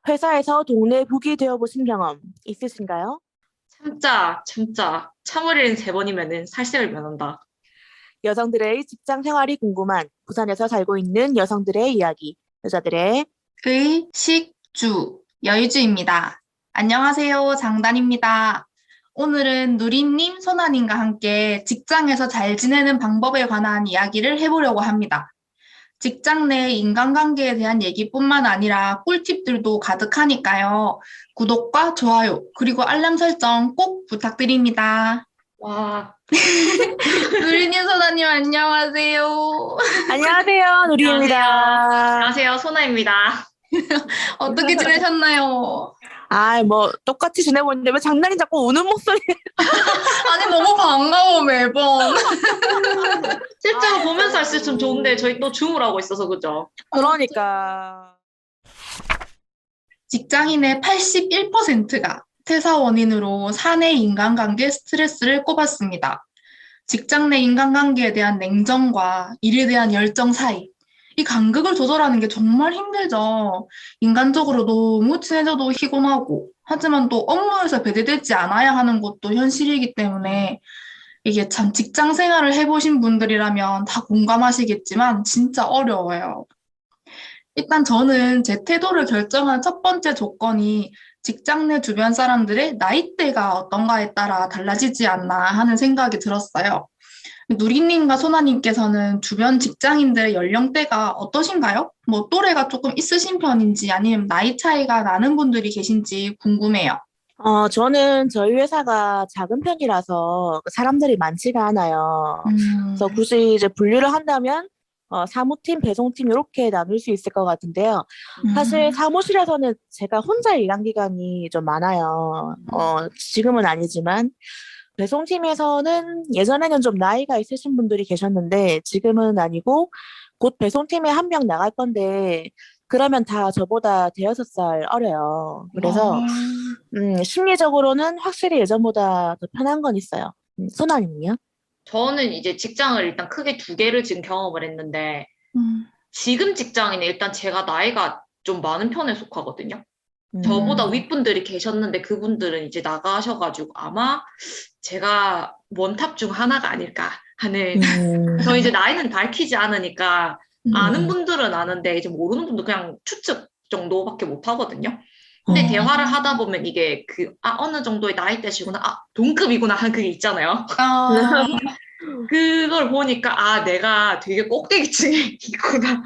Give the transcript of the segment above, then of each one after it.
회사에서 동네 북이 되어보신 경험 있으신가요? 참자. 참으리는 3번이면은 살색을 면한다. 여성들의 직장 생활이 궁금한 부산에서 살고 있는 여성들의 이야기, 여자들의 식주, 여의주입니다. 안녕하세요, 장단입니다. 오늘은 누리님, 소나님과 함께 직장에서 잘 지내는 방법에 관한 이야기를 해보려고 합니다. 직장 내 인간관계에 대한 얘기뿐만 아니라 꿀팁들도 가득하니까요. 구독과 좋아요, 그리고 알람 설정 꼭 부탁드립니다. 와, 누리님, 소나님, 안녕하세요. 안녕하세요, 안녕하세요. 누리입니다. 안녕하세요. 소나입니다. 어떻게 지내셨나요? 뭐 똑같이 지내고 있는데 왜 장난이 자꾸 우는 목소리? 아니, 너무 반가워, 매번. 실제로 보면서 할 수 있으면 좋은데 저희 또 줌을 하고 있어서 그죠? 그러니까 직장인의 81%가 퇴사 원인으로 사내 인간관계 스트레스를 꼽았습니다. 직장 내 인간관계에 대한 냉정과 일에 대한 열정 사이, 이 간극을 조절하는 게 정말 힘들죠. 인간적으로 너무 친해져도 피곤하고, 하지만 또 업무에서 배제되지 않아야 하는 것도 현실이기 때문에 이게 참 직장 생활을 해보신 분들이라면 다 공감하시겠지만 진짜 어려워요. 일단 저는 제 태도를 결정한 첫 번째 조건이 직장 내 주변 사람들의 나이대가 어떤가에 따라 달라지지 않나 하는 생각이 들었어요. 누리님과 소나님께서는 주변 직장인들의 연령대가 어떠신가요? 뭐 또래가 조금 있으신 편인지 아니면 나이 차이가 나는 분들이 계신지 궁금해요. 저는 저희 회사가 작은 편이라서 사람들이 많지가 않아요. 그래서 굳이 이제 분류를 한다면 사무팀, 배송팀 이렇게 나눌 수 있을 것 같은데요. 사실 사무실에서는 제가 혼자 일한 기간이 좀 많아요. 지금은 아니지만 배송팀에서는 예전에는 좀 나이가 있으신 분들이 계셨는데 지금은 아니고 곧 배송팀에 한 명 나갈 건데 그러면 다 저보다 대여섯 살 어려요. 그래서 심리적으로는 확실히 예전보다 더 편한 건 있어요. 소나님은요? 저는 이제 직장을 일단 크게 2개를 지금 경험을 했는데 음, 지금 직장인은 일단 제가 나이가 좀 많은 편에 속하거든요. 저보다 음, 윗분들이 계셨는데 그분들은 이제 나가셔가지고 아마 제가 원탑 중 하나가 아닐까 하는 저 이제 음, 나이는 밝히지 않으니까 아는 음, 분들은 아는데 이제 모르는 분도 그냥 추측 정도밖에 못 하거든요. 근데 어, 대화를 하다 보면 이게 어느 정도의 나이대시구나, 동급이구나 하는 그게 있잖아요. 아, 그걸 보니까, 내가 되게 꼭대기층에 있구나.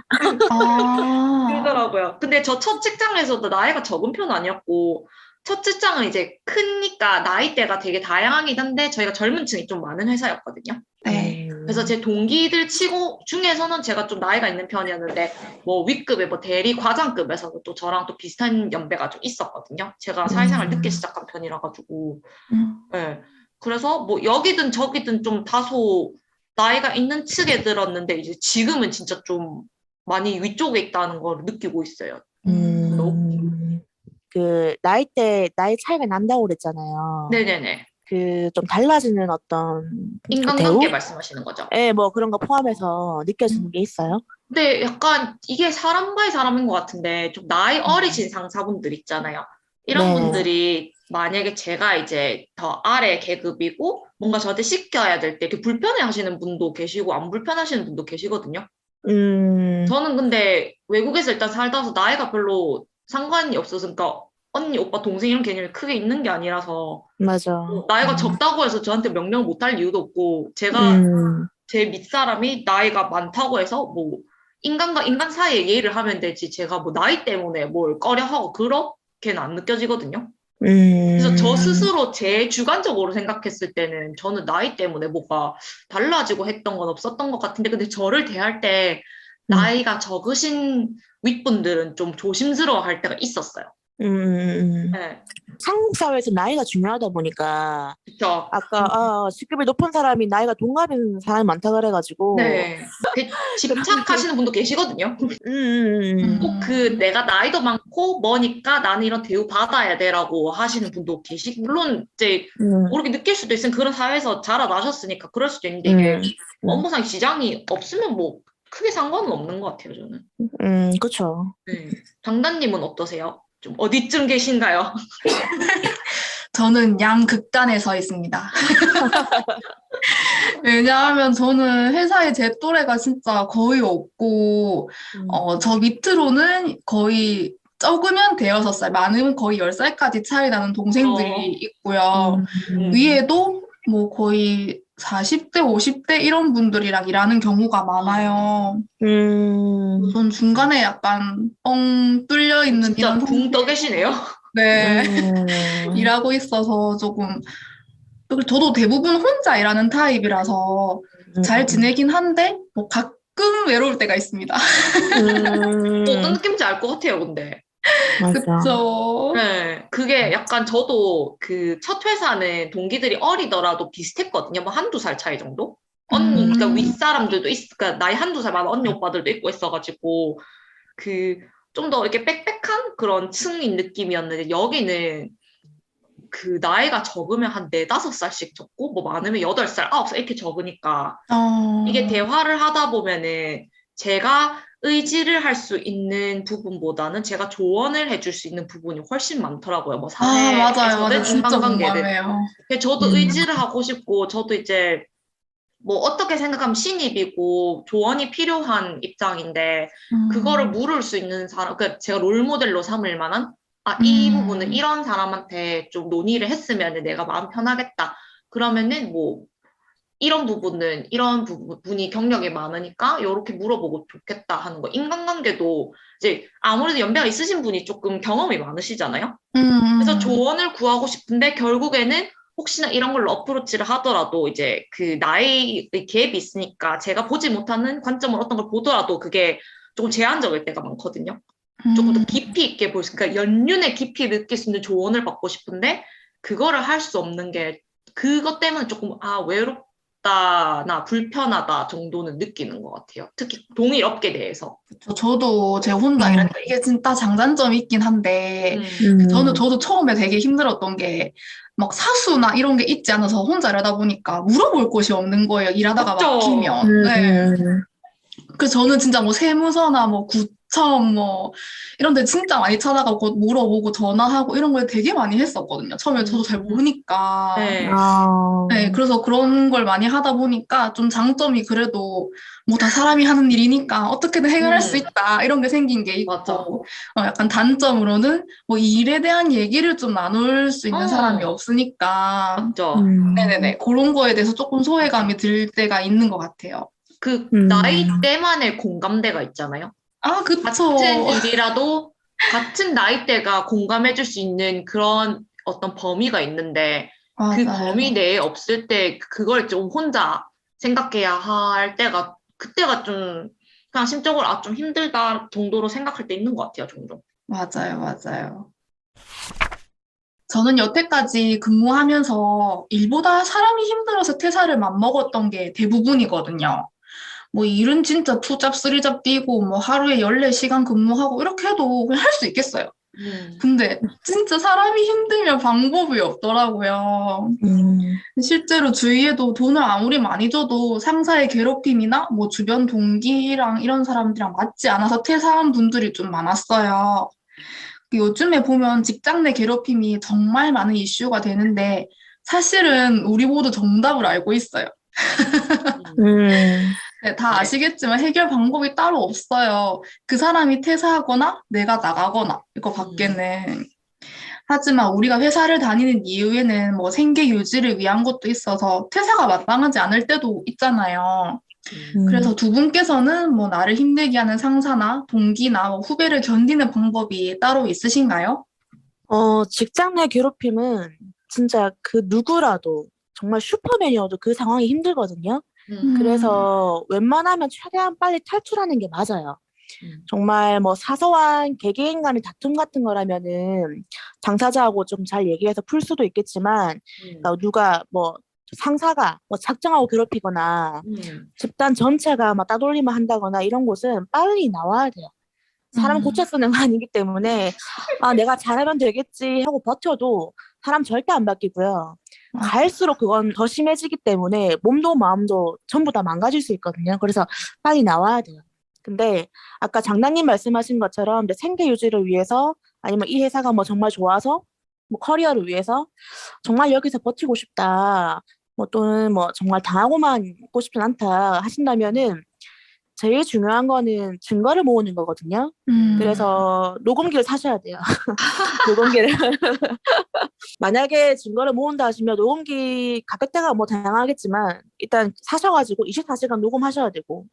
아, 그러더라고요. 근데 저 첫 직장에서도 나이가 적은 편 아니었고, 첫 직장은 이제 크니까 나이대가 되게 다양하긴 한데, 저희가 젊은 층이 좀 많은 회사였거든요. 네. 그래서 제 동기들 치고 중에서는 제가 좀 나이가 있는 편이었는데 뭐 윗급의 뭐 대리 과장급에서도 또 저랑 또 비슷한 연배가 좀 있었거든요. 제가 사회생활 늦게 음, 시작한 편이라 가지고 음, 예. 그래서 뭐 여기든 저기든 좀 다소 나이가 있는 측에 들었는데 이제 지금은 진짜 좀 많이 위쪽에 있다는 걸 느끼고 있어요. 너 음, 나이 차이가 난다고 그랬잖아요. 네네네. 좀 달라지는 어떤 인간관계 대우? 말씀하시는 거죠. 예, 뭐 그런 거 포함해서 느껴지는 음, 게 있어요? 근데 약간 이게 사람 바이 사람인 것 같은데 좀 나이 어리신 상사분들 있잖아요. 이런 네. 분들이 만약에 제가 이제 더 아래 계급이고 뭔가 저한테 시켜야 될 때 이렇게 불편해 하시는 분도 계시고 안 불편하시는 분도 계시거든요. 음, 저는 근데 외국에서 일단 살다 와서 나이가 별로 상관이 없어서 그러니까 언니, 오빠, 동생 이런 개념이 크게 있는 게 아니라서 맞아. 뭐 나이가 적다고 해서 저한테 명령을 못 할 이유도 없고 제가 음, 제 윗사람이 나이가 많다고 해서 뭐 인간과 인간 사이에 예의를 하면 되지 제가 뭐 나이 때문에 뭘 꺼려하고 그렇게는 안 느껴지거든요. 그래서 저 음, 스스로 제 주관적으로 생각했을 때는 저는 나이 때문에 뭐가 달라지고 했던 건 없었던 것 같은데 근데 저를 대할 때 음, 나이가 적으신 윗분들은 좀 조심스러워 할 때가 있었어요. 음. 네, 한국 사회에서 나이가 중요하다 보니까 그쵸. 아까 직급이 높은 사람이 나이가 동갑인 사람이 많다 그래가지고 네. 그 그렇게 집착하시는 분도 계시거든요. 꼭 음, 내가 나이도 많고 뭐니까 나는 이런 대우 받아야 돼라고 하시는 분도 계시고, 물론 이제 음, 모르게 느낄 수도 있으면 그런 사회에서 자라나셨으니까 그럴 수도 있는데 음, 이게 음, 업무상 지장이 없으면 뭐 크게 상관은 없는 것 같아요, 저는. 그쵸. 네. 장단님은 어떠세요? 좀 어디쯤 계신가요? 저는 양극단에 서 있습니다. 왜냐하면 저는 회사에 제 또래가 진짜 거의 없고, 저 밑으로는 거의 적으면 대여섯 살, 많으면 거의 10살까지 차이 나는 동생들이 있고요. 위에도 뭐 거의 40대, 50대 이런 분들이랑 일하는 경우가 많아요. 전 중간에 약간 뻥 뚫려 있는 진짜 이런 붕 떠 계시네요. 네, 일하고 있어서 조금 그리고 저도 대부분 혼자 일하는 타입이라서 잘 지내긴 한데 뭐 가끔 외로울 때가 있습니다. 어떤 느낌인지 알 것 같아요, 근데. 맞아. 그쵸? 네, 그게 약간 저도 그 첫 회사는 동기들이 어리더라도 비슷했거든요. 뭐 한두 살 차이 정도? 언니, 그러니까 윗사람들도 그러니까 나이 한두 살 많은 언니 오빠들도 있고 있어가지고 그 좀 더 이렇게 빽빽한 그런 층인 느낌이었는데 여기는 그 나이가 적으면 한 4~5살씩 적고 뭐 많으면 8살, 9살 이렇게 적으니까 이게 대화를 하다 보면은 제가 의지를 할 수 있는 부분보다는 제가 조언을 해줄 수 있는 부분이 훨씬 많더라고요. 뭐 맞아요. 사회에서든 진짜 인간관계든. 공감해요. 저도 의지를 하고 싶고 저도 이제 뭐 어떻게 생각하면 신입이고 조언이 필요한 입장인데 그거를 물을 수 있는 사람, 그러니까 제가 롤모델로 삼을 만한 이 부분은 이런 사람한테 좀 논의를 했으면 내가 마음 편하겠다. 그러면은 뭐 이런 부분은 이런 부분이 경력이 많으니까 이렇게 물어보고 좋겠다 하는 거. 인간관계도 이제 아무래도 연배가 있으신 분이 조금 경험이 많으시잖아요. 그래서 조언을 구하고 싶은데 결국에는 혹시나 이런 걸로 어프로치를 하더라도 이제 그 나이의 갭이 있으니까 제가 보지 못하는 관점을 어떤 걸 보더라도 그게 조금 제한적일 때가 많거든요. 조금 더 깊이 있게 볼 수, 그러니까 연륜의 깊이 느낄 수 있는 조언을 받고 싶은데 그거를 할 수 없는 게 그것 때문에 조금 외롭다나 불편하다 정도는 느끼는 것 같아요. 특히 동일 업계 내에서. 저도 제 혼자 일하는 게 이게 진짜 장단점이 있긴 한데 저도 처음에 되게 힘들었던 게 막 사수나 이런 게 있지 않아서 혼자 일하다 보니까 물어볼 곳이 없는 거예요. 일하다가 그쵸. 막히면. 네. 그래서 저는 진짜 뭐 세무서나 뭐 구청 뭐 이런 데 진짜 많이 찾아가고 물어보고 전화하고 이런 걸 되게 많이 했었거든요. 처음에 저도 잘 모르니까. 네. 네, 그래서 그런 걸 많이 하다 보니까 좀 장점이 그래도 뭐 다 사람이 하는 일이니까 어떻게든 해결할 수 있다 이런 게 생긴 게 맞아. 있고 약간 단점으로는 뭐 이 일에 대한 얘기를 좀 나눌 수 있는 사람이 없으니까 맞죠. 네네네 그런 거에 대해서 조금 소외감이 들 때가 있는 것 같아요. 그 나이대만의 공감대가 있잖아요. 아, 그쵸. 같은 일이라도 같은 나이대가 공감해줄 수 있는 그런 어떤 범위가 있는데 그 맞아요. 범위 내에 없을 때 그걸 좀 혼자 생각해야 할 때가 그때가 좀 그냥 심적으로 좀 힘들다 정도로 생각할 때 있는 것 같아요, 종종. 맞아요. 저는 여태까지 근무하면서 일보다 사람이 힘들어서 퇴사를 맘먹었던 게 대부분이거든요. 뭐 일은 진짜 투잡, 쓰리잡 뛰고 뭐 하루에 14시간 근무하고 이렇게 해도 그냥 할 수 있겠어요. 근데 진짜 사람이 힘들면 방법이 없더라고요. 실제로 주위에도 돈을 아무리 많이 줘도 상사의 괴롭힘이나 뭐 주변 동기랑 이런 사람들이랑 맞지 않아서 퇴사한 분들이 좀 많았어요. 요즘에 보면 직장 내 괴롭힘이 정말 많은 이슈가 되는데 사실은 우리 모두 정답을 알고 있어요. 네, 다 아시겠지만 해결 방법이 따로 없어요. 그 사람이 퇴사하거나 내가 나가거나 이거 밖에는. 하지만 우리가 회사를 다니는 이유에는 뭐 생계 유지를 위한 것도 있어서 퇴사가 마땅하지 않을 때도 있잖아요. 그래서 두 분께서는 뭐 나를 힘들게 하는 상사나 동기나 뭐 후배를 견디는 방법이 따로 있으신가요? 직장 내 괴롭힘은 진짜 그 누구라도 정말 슈퍼맨이어도 그 상황이 힘들거든요. 그래서 웬만하면 최대한 빨리 탈출하는 게 맞아요. 정말 뭐 사소한 개개인 간의 다툼 같은 거라면은 당사자하고 좀 잘 얘기해서 풀 수도 있겠지만 누가 뭐 상사가 뭐 작정하고 괴롭히거나 집단 전체가 막 따돌림을 한다거나 이런 곳은 빨리 나와야 돼요. 사람 고쳐 쓰는 거 아니기 때문에 내가 잘하면 되겠지 하고 버텨도 사람 절대 안 바뀌고요. 갈수록 그건 더 심해지기 때문에 몸도 마음도 전부 다 망가질 수 있거든요. 그래서 빨리 나와야 돼요. 근데 아까 장난님 말씀하신 것처럼 이제 생계 유지를 위해서 아니면 이 회사가 뭐 정말 좋아서 뭐 커리어를 위해서 정말 여기서 버티고 싶다. 뭐 또는 뭐 정말 당하고만 있고 싶진 않다 하신다면은 제일 중요한 거는 증거를 모으는 거거든요. 그래서 녹음기를 사셔야 돼요. 녹음기를. 만약에 증거를 모은다 하시면 녹음기 가격대가 뭐 다양하겠지만 일단 사셔가지고 24시간 녹음하셔야 되고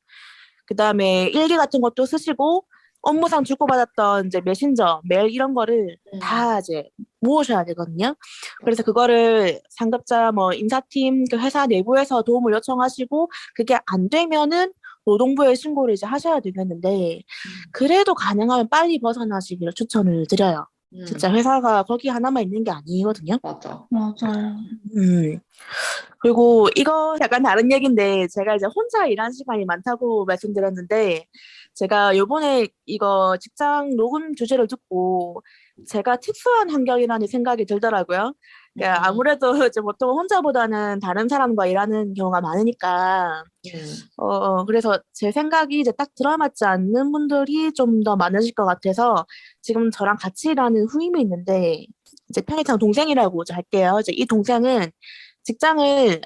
그다음에 일기 같은 것도 쓰시고 업무상 주고받았던 이제 메신저, 메일 이런 거를 다 이제 모으셔야 되거든요. 그래서 그거를 상급자 뭐 인사팀 그 회사 내부에서 도움을 요청하시고 그게 안 되면은 노동부에 신고를 이제 하셔야 되겠는데 그래도 가능하면 빨리 벗어나시기를 추천을 드려요. 진짜 회사가 거기 하나만 있는 게 아니거든요. 맞아. 맞아요. 그리고 이거 약간 다른 얘기인데 제가 이제 혼자 일한 시간이 많다고 말씀드렸는데 제가 요번에 이거 직장 녹음 주제를 듣고 제가 특수한 환경이라는 생각이 들더라고요. 그러니까 아무래도 이제 보통 혼자보다는 다른 사람과 일하는 경우가 많으니까 그래서 제 생각이 이제 딱 들어맞지 않는 분들이 좀 더 많으실 것 같아서 지금 저랑 같이 일하는 후임이 있는데 이제 편의상 동생이라고 이제 할게요. 이제 이 동생은 직장을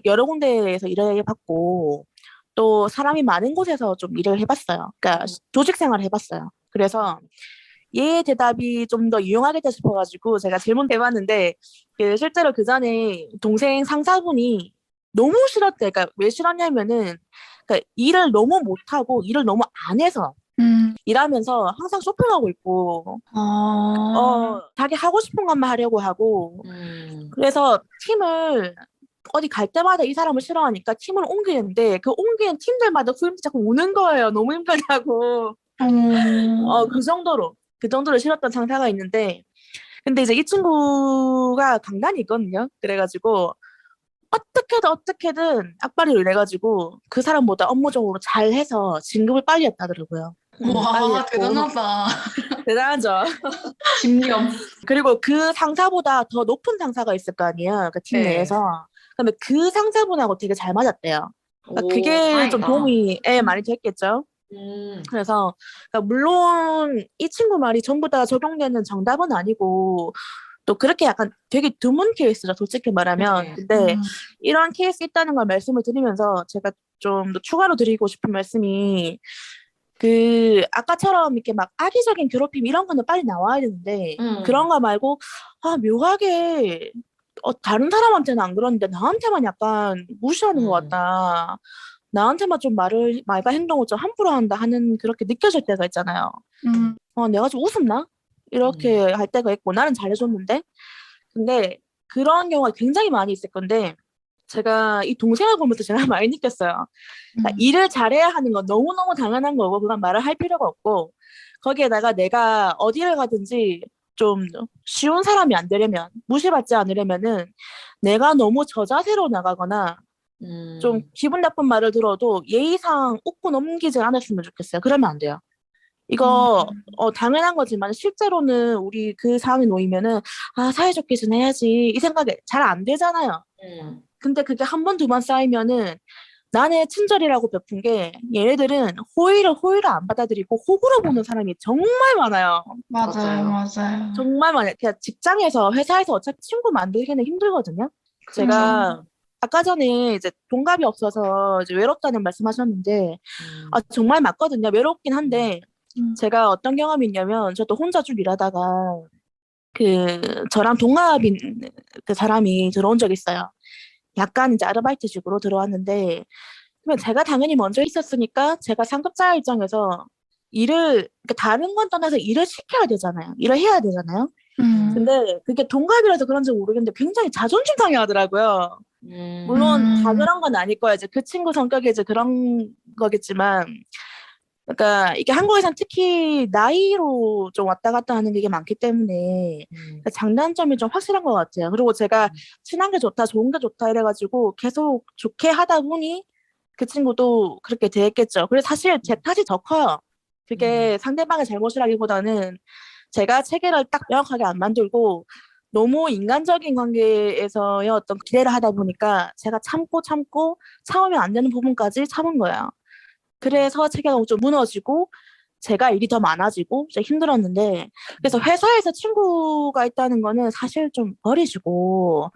여러 군데에서 일을 해봤고 또 사람이 많은 곳에서 좀 일을 해봤어요. 그러니까 조직 생활을 해봤어요. 그래서 얘의 대답이 좀 더 유용하겠다 싶어가지고 제가 질문해봤는데 실제로 그 전에 동생 상사분이 너무 싫었대. 그러니까 왜 싫었냐면은 그러니까 일을 너무 못하고 일을 너무 안 해서 일하면서 항상 쇼핑하고 있고 자기 하고 싶은 것만 하려고 하고 그래서 팀을 어디 갈 때마다 이 사람을 싫어하니까 팀을 옮기는데 그 옮기는 팀들마다 후임들이 자꾸 우는 거예요. 너무 힘들다고. 그 정도로 싫었던 상사가 있는데 근데 이제 이 친구가 강단이 있거든요. 그래가지고 어떻게든 악바리를 내가지고 그 사람보다 업무적으로 잘해서 진급을 빨리 했다더라고요. 빨리 와, 했고. 대단하다. 대단하죠. 집념. 그리고 그 상사보다 더 높은 상사가 있을 거 아니에요. 그 팀 네. 내에서. 그다음에 그 상사분하고 되게 잘 맞았대요. 그러니까 오, 그게 좀 다행이다. 도움이 많이 됐겠죠. 그래서 그러니까 물론 이 친구 말이 전부 다 적용되는 정답은 아니고 또 그렇게 약간 되게 드문 케이스죠. 솔직히 말하면. 근데 이런 케이스 있다는 걸 말씀을 드리면서 제가 좀 더 추가로 드리고 싶은 말씀이 그 아까처럼 이렇게 막 악의적인 괴롭힘 이런 거는 빨리 나와야 되는데 그런 거 말고 묘하게 다른 사람한테는 안 그러는데 나한테만 약간 무시하는 것 같다. 나한테만 좀 말과 행동을 좀 함부로 한다 하는 그렇게 느껴질 때가 있잖아요. 내가 좀 우습나? 이렇게 할 때가 있고 나는 잘해줬는데 근데 그런 경우가 굉장히 많이 있을 건데 제가 이 동생을 보면서 제가 많이 느꼈어요. 그러니까 일을 잘해야 하는 건 너무너무 당연한 거고 그건 말을 할 필요가 없고 거기에다가 내가 어디를 가든지 좀 쉬운 사람이 안 되려면 무시받지 않으려면은 내가 너무 저자세로 나가거나 좀 기분 나쁜 말을 들어도 예의상 웃고 넘기지 않았으면 좋겠어요. 그러면 안 돼요. 이거 당연한 거지만 실제로는 우리 그 상황에 놓이면은 사이좋게 지내야지 이 생각이 잘 안 되잖아요. 근데 그게 한 번, 두 번 쌓이면은 나의 친절이라고 베푼 게 얘네들은 호의를 안 받아들이고 호구로 보는 사람이 정말 많아요. 맞아요. 정말 많아요. 그냥 직장에서 회사에서 어차피 친구 만들기는 힘들거든요. 제가 아까 전에 이제 동갑이 없어서 이제 외롭다는 말씀하셨는데 정말 맞거든요. 외롭긴 한데 제가 어떤 경험이 있냐면 저도 혼자 쭉 일하다가 저랑 동갑인 그 사람이 들어온 적이 있어요. 약간 이제 아르바이트식으로 들어왔는데 그러면 제가 당연히 먼저 있었으니까 제가 상급자 입장에서 그러니까 다른 건 떠나서 일을 시켜야 되잖아요. 일을 해야 되잖아요. 근데 그게 동갑이라서 그런지 모르겠는데 굉장히 자존심 상해하더라고요. 물론 다 그런 건 아닐 거예요. 이제 그 친구 성격이 이제 그런 거겠지만 그러니까 이게 한국에선 특히 나이로 좀 왔다 갔다 하는 게 많기 때문에 그러니까 장단점이 좀 확실한 것 같아요. 그리고 제가 친한 게 좋다, 좋은 게 좋다 이래가지고 계속 좋게 하다 보니 그 친구도 그렇게 됐겠죠. 그래서 사실 제 탓이 더 커요. 그게 상대방의 잘못이라기보다는 제가 체계를 딱 명확하게 안 만들고 너무 인간적인 관계에서의 어떤 기대를 하다 보니까 제가 참고 참으면 안 되는 부분까지 참은 거예요. 그래서 체계가 좀 무너지고 제가 일이 더 많아지고 진짜 힘들었는데 그래서 회사에서 친구가 있다는 거는 사실 좀 버리시고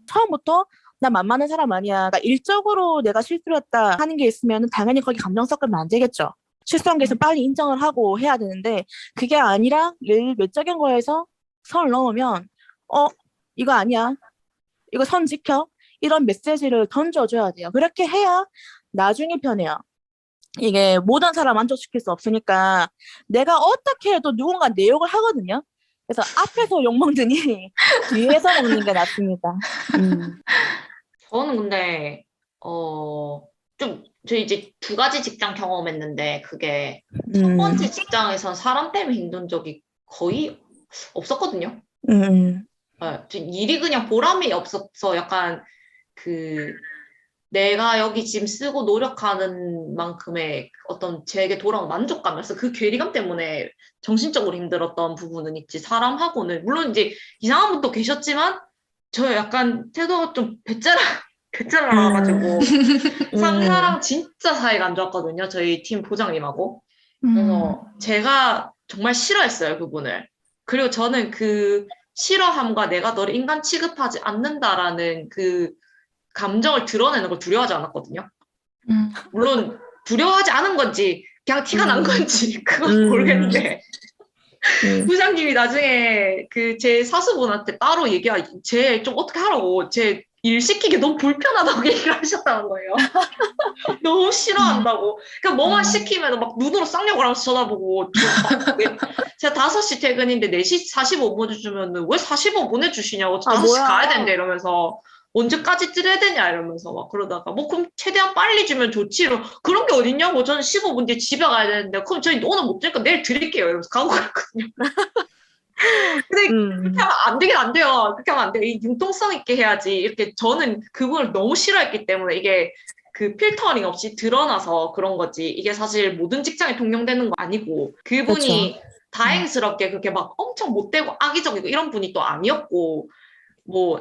처음부터 나 만만한 사람 아니야. 그러니까 일적으로 내가 실수를 했다 하는 게 있으면 당연히 거기 감정 섞으면 안 되겠죠. 실수한 게 있으면 빨리 인정을 하고 해야 되는데 그게 아니라 일 외적인 거에서 선을 넘으면 이거 아니야. 이거 선 지켜. 이런 메시지를 던져줘야 돼요. 그렇게 해야 나중에 편해요. 이게 모든 사람 만족시킬 수 없으니까 내가 어떻게 해도 누군가 내 욕을 하거든요. 그래서 앞에서 욕 먹느니 뒤에서 먹는 게 낫습니다. 저는 근데 좀 저 이제 2가지 직장 경험했는데 그게 첫 번째 직장에선 사람 때문에 힘든 적이 거의 없었거든요. 저 일이 그냥 보람이 없어서 약간 내가 여기 지금 쓰고 노력하는 만큼의 어떤 제게 돌아온 만족감이었어. 그 괴리감 때문에 정신적으로 힘들었던 부분은 있지. 사람하고는 물론 이제 이상한 분도 계셨지만 저 약간 태도가 좀 배째라가지고 상사랑 진짜 사이가 안 좋았거든요. 저희 팀 부장님하고. 그래서 제가 정말 싫어했어요, 그분을. 그리고 저는 그 싫어함과 내가 너를 인간 취급하지 않는다라는 그 감정을 드러내는 걸 두려워하지 않았거든요. 물론 두려워하지 않은 건지 그냥 티가 난 건지 그건 모르겠는데 부장님이 나중에 제 사수분한테 따로 쟤 좀 어떻게 하라고 쟤 일 시키기 너무 불편하다고 얘기를 하셨다는 거예요. 너무 싫어한다고. 그러니까 뭐만 시키면 막 눈으로 쌍욕을 하면서 쳐다보고 제가 5시 퇴근인데 4시 45분 주면 왜 45분 해주시냐고 5시 가야 된대 이러면서 언제까지 찌려야 되냐 이러면서 막 그러다가 그럼 최대한 빨리 주면 좋지 그런 게 어딨냐고 저는 15분 뒤에 집에 가야 되는데 그럼 저희 오늘 못 드니까 내일 드릴게요 이러면서 가고 갔거든요. 근데 그렇게 하면 안 되긴 안 돼요. 그렇게 하면 안 돼요. 이 융통성 있게 해야지. 이렇게 저는 그분을 너무 싫어했기 때문에 이게 그 필터링 없이 드러나서 그런 거지. 이게 사실 모든 직장에 통용되는 거 아니고 그분이 그렇죠. 다행스럽게 그렇게 막 엄청 못되고 악의적이고 이런 분이 또 아니었고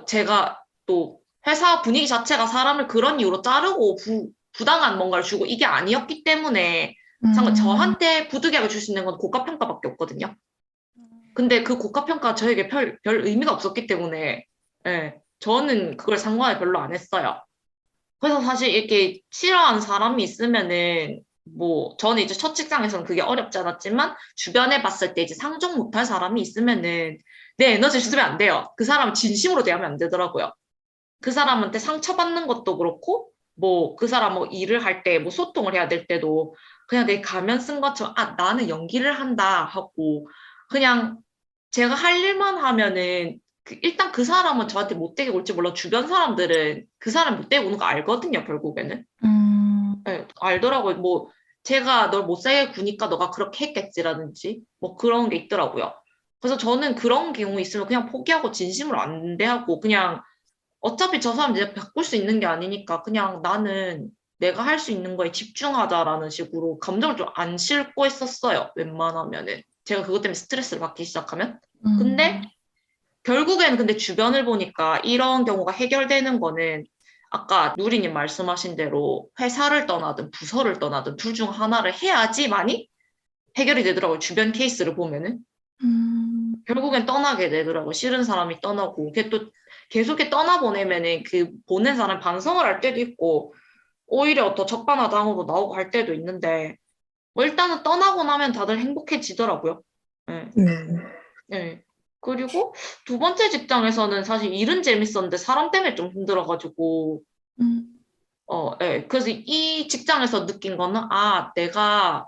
제가 또 회사 분위기 자체가 사람을 그런 이유로 자르고 부당한 뭔가를 주고 이게 아니었기 때문에 저한테 부득이하게 줄 수 있는 건 고가평가밖에 없거든요. 근데 그 고가평가 저에게 별 의미가 없었기 때문에 저는 그걸 상관을 별로 안 했어요. 그래서 사실 이렇게 싫어하는 사람이 있으면은 저는 이제 첫 직장에서는 그게 어렵지 않았지만 주변에 봤을 때 이제 상종 못할 사람이 있으면은 내 에너지 주면 안 돼요. 그 사람 진심으로 대하면 안 되더라고요. 그 사람한테 상처받는 것도 그렇고 그 사람 일을 할 때 소통을 해야 될 때도 그냥 내 가면 쓴 것처럼 나는 연기를 한다 하고 그냥 제가 할 일만 하면은 일단 그 사람은 저한테 못되게 굴지 몰라 주변 사람들은 그 사람 못되게 구는 거 알거든요 결국에는. 네, 알더라고요. 제가 널 못살게 구니까 너가 그렇게 했겠지라든지 그런 게 있더라고요. 그래서 저는 그런 경우 있으면 그냥 포기하고 진심으로 안 대하고 그냥 어차피 저 사람 내가 바꿀 수 있는 게 아니니까 그냥 나는 내가 할 수 있는 거에 집중하자라는 식으로 감정을 좀 안 싣고 했었어요. 웬만하면은. 제가 그것 때문에 스트레스를 받기 시작하면. 근데 결국에는 근데 주변을 보니까 이런 경우가 해결되는 거는 아까 누리님 말씀하신 대로 회사를 떠나든 부서를 떠나든 둘 중 하나를 해야지만이 해결이 되더라고요. 주변 케이스를 보면은. 결국엔 떠나게 되더라고요. 싫은 사람이 떠나고. 그게 또 계속 떠나보내면은 보낸 사람 반성을 할 때도 있고 오히려 더 적반하장으로 나오고 할 때도 있는데 일단은 떠나고 나면 다들 행복해지더라고요. 네. 그리고 2번째 직장에서는 사실 일은 재밌었는데 사람 때문에 좀 힘들어가지고 네. 그래서 이 직장에서 느낀 거는 내가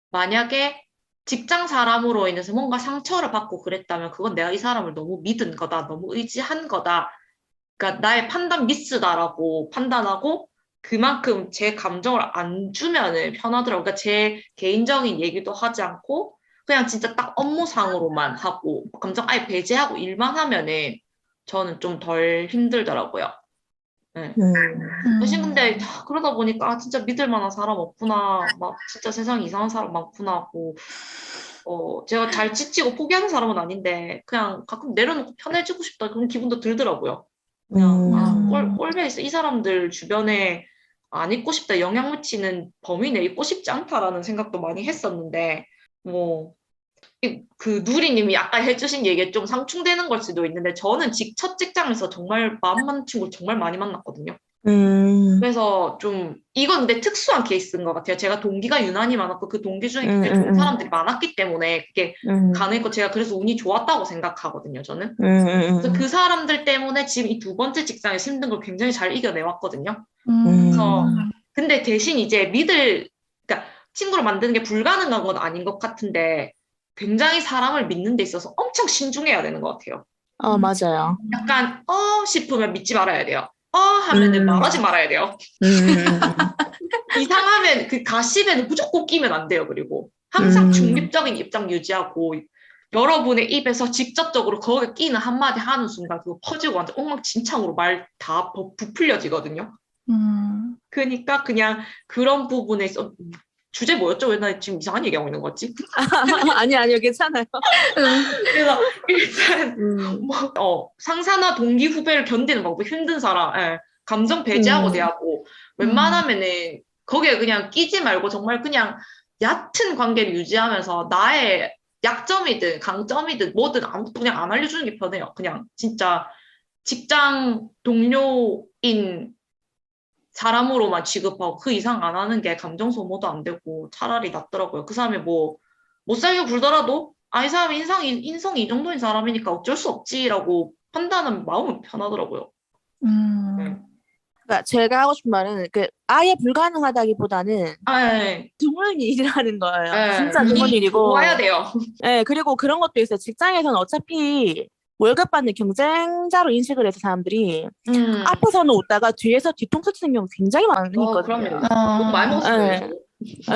만약에 직장 사람으로 인해서 뭔가 상처를 받고 그랬다면 그건 내가 이 사람을 너무 믿은 거다. 너무 의지한 거다. 그러니까 나의 판단 미스다라고 판단하고 그만큼 제 감정을 안 주면은 편하더라고요. 그러니까 제 개인적인 얘기도 하지 않고 그냥 진짜 딱 업무상으로만 하고 감정 아예 배제하고 일만 하면은 저는 좀 덜 힘들더라고요. 네. 대신 근데 그러다 보니까 진짜 믿을 만한 사람 없구나. 막 진짜 세상에 이상한 사람 많구나 하고 제가 잘 지치고 포기하는 사람은 아닌데 그냥 가끔 내려놓고 편해지고 싶다 그런 기분도 들더라고요. 그냥 꼴배기 있어. 이 사람들 주변에 안 입고 싶다, 영향 미치는 범위내 입고 싶지 않다라는 생각도 많이 했었는데, 뭐, 그 누리님이 아까 해주신 얘기에 좀 상충되는 걸 수도 있는데, 저는 첫 직장에서 정말 마음 맞는 친구를 정말 많이 만났거든요. 그래서 좀, 이건 근데 특수한 케이스인 것 같아요. 제가 동기가 유난히 많았고, 그 동기 중에 굉장히 좋은 사람들이 많았기 때문에 그게 가능했고, 제가 그래서 운이 좋았다고 생각하거든요, 저는. 그래서 그 사람들 때문에 지금 이 두 번째 직장에서 힘든 걸 굉장히 잘 이겨내왔거든요. 그래서, 근데 대신 이제 그러니까 친구를 만드는 게 불가능한 건 아닌 것 같은데, 굉장히 사람을 믿는 데 있어서 엄청 신중해야 되는 것 같아요. 맞아요. 약간, 싶으면 믿지 말아야 돼요. 하면은 말하지 말아야 돼요. 이상하면 그 가십에는 무조건 끼면 안 돼요. 그리고 항상 중립적인 입장 유지하고 여러분의 입에서 직접적으로 거기에 끼는 한마디 하는 순간 그거 퍼지고 완전 엉망진창으로 말 다 부풀려지거든요. 그러니까 그냥 그런 부분에 있어 주제 뭐였죠? 왜 나 지금 이상한 얘기하고 있는 거지? 아니요, 괜찮아요. 그래서 일단 상사나 동기 후배를 견디는 방법 힘든 사람, 감정 배제하고 대하고 웬만하면은 거기에 그냥 끼지 말고 정말 그냥 얕은 관계를 유지하면서 나의 약점이든 강점이든 뭐든 아무것도 그냥 안 알려주는 게 편해요. 그냥 진짜 직장 동료인 사람으로만 취급하고 그 이상 안 하는 게 감정 소모도 안 되고 차라리 낫더라고요. 그 사람이 뭐 못 살게 굴더라도 이 사람이 인성이 이 정도인 사람이니까 어쩔 수 없지라고 판단하면 마음은 편하더라고요. 네. 그러니까 제가 하고 싶은 말은 아예 불가능하다기보다는 예. 드문 일이라는 거예요. 예. 진짜 드문 운이 일이고. 좋아야 돼요. 네, 그리고 그런 것도 있어요. 직장에서는 어차피 월급 받는 경쟁자로 인식을 해서 사람들이 앞에서는 웃다가 뒤에서 뒤통수 치는 경우 굉장히 많거든요. 그럼요. 너무 많이 먹었어요. 저도.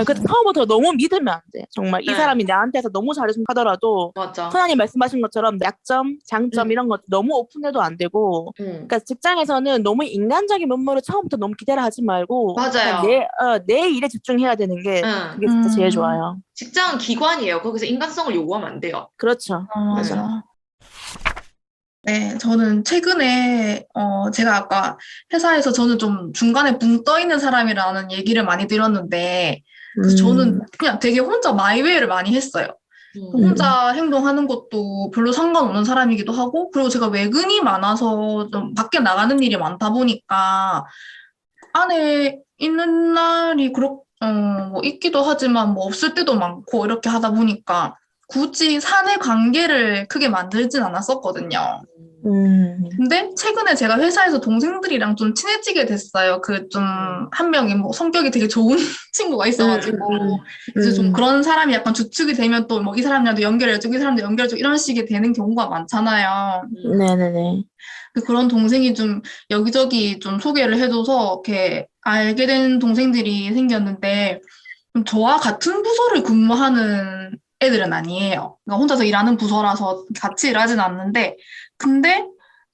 그래서 처음부터 너무 믿으면 안 돼. 정말 이 네. 사람이 나한테서 너무 잘해준다 하더라도 맞아. 선아님 말씀하신 것처럼 약점, 장점 이런 것도 너무 오픈해도 안 되고 그러니까 직장에서는 너무 인간적인 면모를 처음부터 너무 기대를 하지 말고 맞아요. 내 일에 집중해야 되는 게 그게 진짜 제일 좋아요. 직장은 기관이에요. 거기서 인간성을 요구하면 안 돼요. 그렇죠. 맞아. 네, 저는 최근에, 제가 아까 회사에서 저는 좀 중간에 붕 떠 있는 사람이라는 얘기를 많이 들었는데, 그래서 저는 그냥 되게 혼자 마이웨이를 많이 했어요. 혼자 행동하는 것도 별로 상관없는 사람이기도 하고, 그리고 제가 외근이 많아서 좀 밖에 나가는 일이 많다 보니까, 안에 있는 날이 뭐 있기도 하지만 뭐 없을 때도 많고, 이렇게 하다 보니까, 굳이 사내 관계를 크게 만들진 않았었거든요. 근데 최근에 제가 회사에서 동생들이랑 좀 친해지게 됐어요. 한 명이 뭐 성격이 되게 좋은 친구가 있어가지고, 이제 좀 그런 사람이 약간 주축이 되면 또 뭐 이 사람이랑도 연결해주고, 이 사람도 연결해주고, 이런 식이 되는 경우가 많잖아요. 네네네. 그런 동생이 좀 여기저기 좀 소개를 해줘서 이렇게 알게 된 동생들이 생겼는데, 좀 저와 같은 부서를 근무하는 애들은 아니에요. 그러니까 혼자서 일하는 부서라서 같이 일하진 않는데, 근데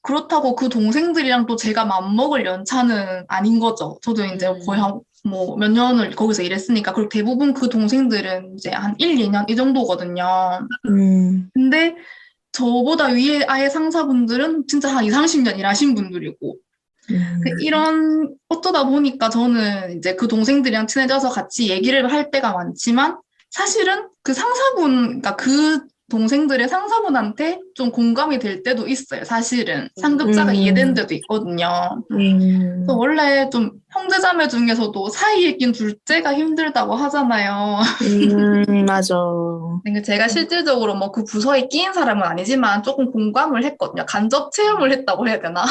그렇다고 그 동생들이랑 또 제가 맞먹을 연차는 아닌 거죠. 저도 이제 거의 뭐 몇 년을 거기서 일했으니까. 그리고 대부분 그 동생들은 이제 한 1, 2년 이 정도거든요. 근데 저보다 위에 아예 상사분들은 진짜 한 2, 30년 일하신 분들이고. 어쩌다 보니까 저는 이제 그 동생들이랑 친해져서 같이 얘기를 할 때가 많지만, 사실은 그러니까 그 동생들의 상사분한테 좀 공감이 될 때도 있어요. 사실은 상급자가 이해되는 데도 있거든요. 그래서 원래 좀 형제자매 중에서도 사이에 낀 둘째가 힘들다고 하잖아요. 맞아. 근데 제가 실질적으로 뭐 그 부서에 끼인 사람은 아니지만 조금 공감을 했거든요. 간접 체험을 했다고 해야 되나?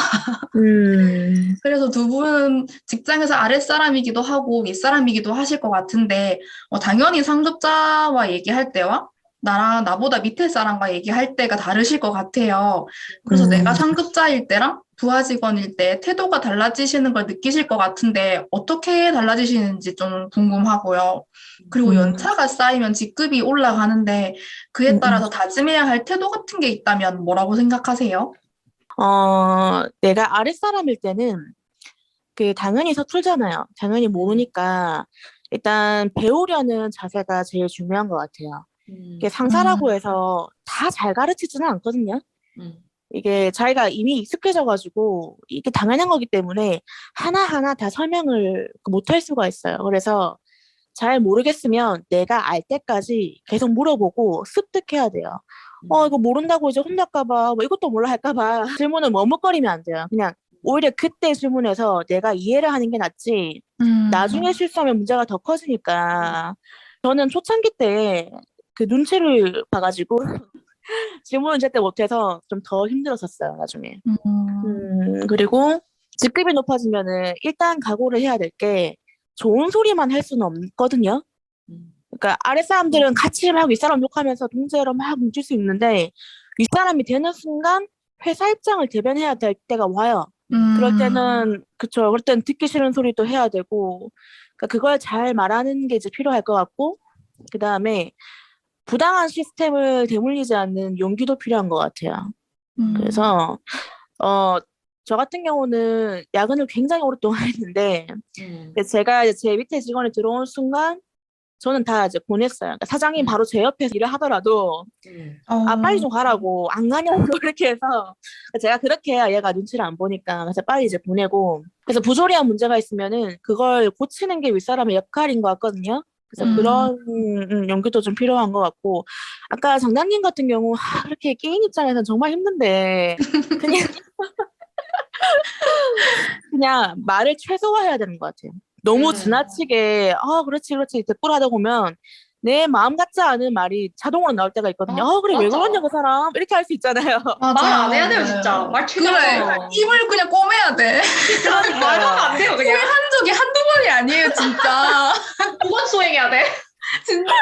그래서 두 분은 직장에서 아랫사람이기도 하고 윗사람이기도 하실 것 같은데, 당연히 상급자와 얘기할 때와 나보다 밑에 사람과 얘기할 때가 다르실 것 같아요. 그래서 내가 상급자일 때랑 부하 직원일 때 태도가 달라지시는 걸 느끼실 것 같은데, 어떻게 달라지시는지 좀 궁금하고요. 그리고 연차가 쌓이면 직급이 올라가는데, 그에 따라서 다짐해야 할 태도 같은 게 있다면 뭐라고 생각하세요? 내가 아랫사람일 때는 당연히 서툴잖아요. 당연히 모르니까 일단 배우려는 자세가 제일 중요한 것 같아요. 이게 상사라고 해서 다 잘 가르치지는 않거든요. 이게 자기가 이미 익숙해져가지고 이게 당연한 거기 때문에 하나하나 다 설명을 못할 수가 있어요. 그래서 잘 모르겠으면 내가 알 때까지 계속 물어보고 습득해야 돼요. 이거 모른다고 이제 혼날까 봐, 뭐 이것도 몰라 할까 봐. 질문을 머뭇거리면 안 돼요. 그냥 오히려 그때 질문해서 내가 이해를 하는 게 낫지. 나중에 실수하면 문제가 더 커지니까. 저는 초창기 때 그 눈치를 봐가지고 질문을 제때 못해서 좀 더 힘들었었어요, 나중에. 그리고 직급이 높아지면은 일단 각오를 해야 될 게 좋은 소리만 할 수는 없거든요. 그러니까 아랫사람들은 같이 막 윗사람 욕하면서 동지애로 막 뭉칠 수 있는데 윗사람이 되는 순간 회사 입장을 대변해야 될 때가 와요. 그럴 때는 그쵸. 그럴 때는 듣기 싫은 소리도 해야 되고 그러니까 그걸 잘 말하는 게 이제 필요할 것 같고 그 다음에 부당한 시스템을 되물리지 않는 용기도 필요한 것 같아요. 그래서 저 같은 경우는 야근을 굉장히 오랫동안 했는데 제가 이제 제 밑에 직원이 들어온 순간 저는 다 이제 보냈어요. 그러니까 사장님 바로 제 옆에서 일을 하더라도 빨리 좀 가라고 안 가냐고 이렇게 해서 제가 그렇게 해야 얘가 눈치를 안 보니까 그래서 빨리 이제 보내고 그래서 부조리한 문제가 있으면은 그걸 고치는 게 윗사람의 역할인 것 같거든요. 그래서 그런 용기도 좀 필요한 것 같고 아까 장난님 같은 경우 그렇게 게임 입장에서는 정말 힘든데 그냥 그냥 말을 최소화해야 되는 것 같아요. 너무 지나치게 그렇지 그렇지 대꾸를 하다 보면 내 마음 같지 않은 말이 자동으로 나올 때가 있거든요. 그래 왜 맞아. 그러냐 그 사람 이렇게 할 수 있잖아요. 말 안 해야 돼요, 진짜. 말 최대한. 그래, 입을 그냥 꼬매야 돼. 진짜 말하면 안 돼요, 그냥. 한 적이 한두 번이 아니에요, 진짜. 2번 수행해야 돼. 진짜.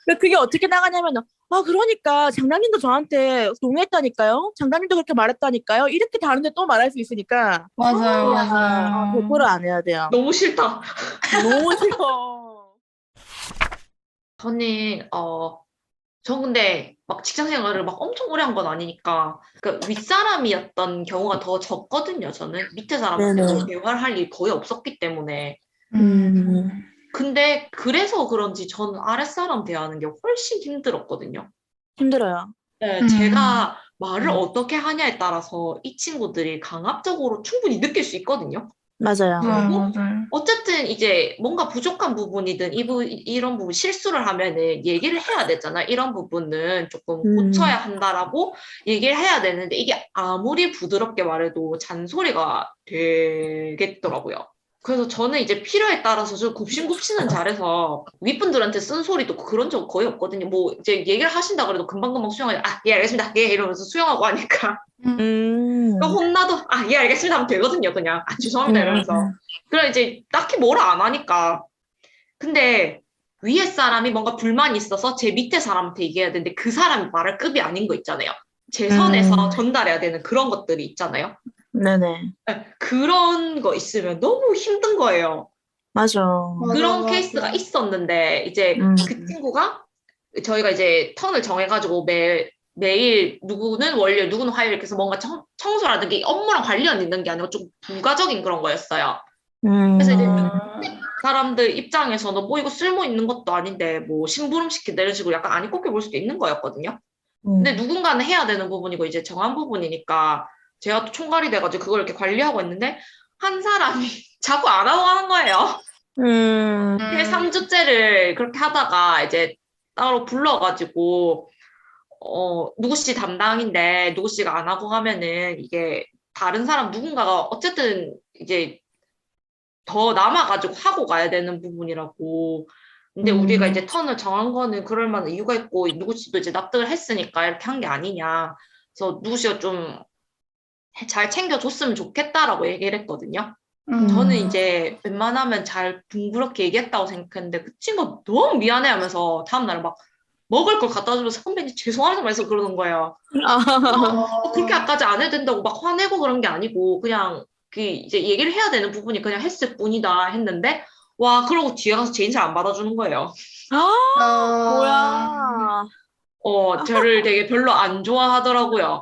근데 그게 어떻게 나가냐면 그러니까 장난님도 저한테 동의했다니까요. 장난님도 그렇게 말했다니까요. 이렇게 다른데 또 말할 수 있으니까 맞아요, 그냥 맞아요. 대꾸를 안 해야 돼요. 너무 싫다. 너무 싫어. 저는, 저 근데 막 직장 생활을 막 엄청 오래 한 건 아니니까, 그 윗사람이었던 경우가 더 적거든요, 저는. 밑에 사람한테 네네. 대화를 할 일이 거의 없었기 때문에. 음. 근데 그래서 그런지 저는 아랫사람 대하는 게 훨씬 힘들었거든요. 힘들어요. 네, 제가 말을 어떻게 하냐에 따라서 이 친구들이 강압적으로 충분히 느낄 수 있거든요. 맞아요. 맞아요. 어쨌든 이제 뭔가 부족한 부분이든 이런 부분 실수를 하면은 얘기를 해야 되잖아. 이런 부분은 조금 고쳐야 한다라고 얘기를 해야 되는데 이게 아무리 부드럽게 말해도 잔소리가 되겠더라고요. 그래서 저는 이제 필요에 따라서 좀 굽신굽신은 잘해서 윗분들한테 쓴 소리도 그런 적 거의 없거든요. 뭐 이제 얘기를 하신다 그래도 금방금방 수용하죠. 예, 알겠습니다. 예, 이러면서 수용하고 하니까. 또 혼나도 예, 알겠습니다 하면 되거든요. 그냥 죄송합니다 이러면서. 그래 이제 딱히 뭐라 안 하니까. 근데 위에 사람이 뭔가 불만이 있어서 제 밑에 사람한테 얘기해야 되는데 그 사람이 말할 급이 아닌 거 있잖아요. 제 선에서 전달해야 되는 그런 것들이 있잖아요. 네네. 네, 그런 거 있으면 너무 힘든 거예요. 맞아. 그런 케이스가 있었는데 이제 그 친구가 저희가 이제 턴을 정해가지고 매일 누구는 월요일 누구는 화요일 이렇게 해서 뭔가 청소라든지 업무랑 관련 있는 게 아니고 좀 부가적인 그런 거였어요. 그래서 이제 사람들 입장에서는 뭐 이거 쓸모 있는 것도 아닌데 뭐 심부름 시킨다 이런 식으로 약간 안이 꺾여 볼 수도 있는 거였거든요. 근데 누군가는 해야 되는 부분이고 이제 정한 부분이니까 제가 또 총괄이 돼가지고 그걸 이렇게 관리하고 있는데 한 사람이 자꾸 안 하고 가는 거예요. 3주째를 그렇게 하다가 이제 따로 불러가지고 누구씨 담당인데 누구씨가 안 하고 가면은 이게 다른 사람 누군가가 어쨌든 이제 더 남아가지고 하고 가야 되는 부분이라고. 근데 우리가 이제 턴을 정한 거는 그럴 만한 이유가 있고 누구씨도 이제 납득을 했으니까 이렇게 한 게 아니냐. 그래서 누구씨가 좀 잘 챙겨줬으면 좋겠다라고 얘기를 했거든요. 저는 이제 웬만하면 잘 둥그렇게 얘기했다고 생각했는데 그 친구가 너무 미안해 하면서 다음날 막 먹을 걸 갖다 주면서 선배님 죄송하다고 해서 그러는 거예요. 그렇게까지 안 해도 된다고 막 화내고 그런 게 아니고 그냥 그 이제 얘기를 해야 되는 부분이 그냥 했을 뿐이다 했는데 와 그러고 뒤에 가서 제 인사를 안 받아주는 거예요. 뭐야. 저를 되게 별로 안 좋아하더라고요.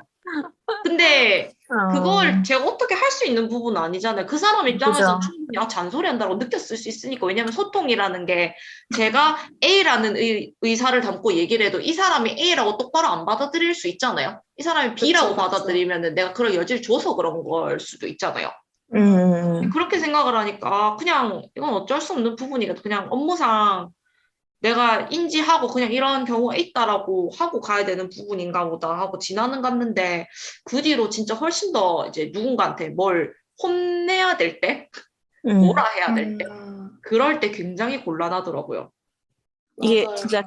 근데 그걸 제가 어떻게 할 수 있는 부분은 아니잖아요. 그 사람 입장에서는 그죠. 충분히 잔소리한다고 느꼈을 수 있으니까. 왜냐하면 소통이라는 게 제가 A라는 의사를 담고 얘기를 해도 이 사람이 A라고 똑바로 안 받아들일 수 있잖아요. 이 사람이 B라고 그쵸. 받아들이면 내가 그런 여지를 줘서 그런 걸 수도 있잖아요. 음, 그렇게 생각을 하니까 그냥 이건 어쩔 수 없는 부분이거든. 그냥 업무상 내가 인지하고 그냥 이런 경우가 있다라고 하고 가야 되는 부분인가 보다 하고 지나는 갔는데 그 뒤로 진짜 훨씬 더 이제 누군가한테 뭘 혼내야 될 때, 뭐라 해야 될 때, 그럴 때 굉장히 곤란하더라고요. 이게 맞아요. 진짜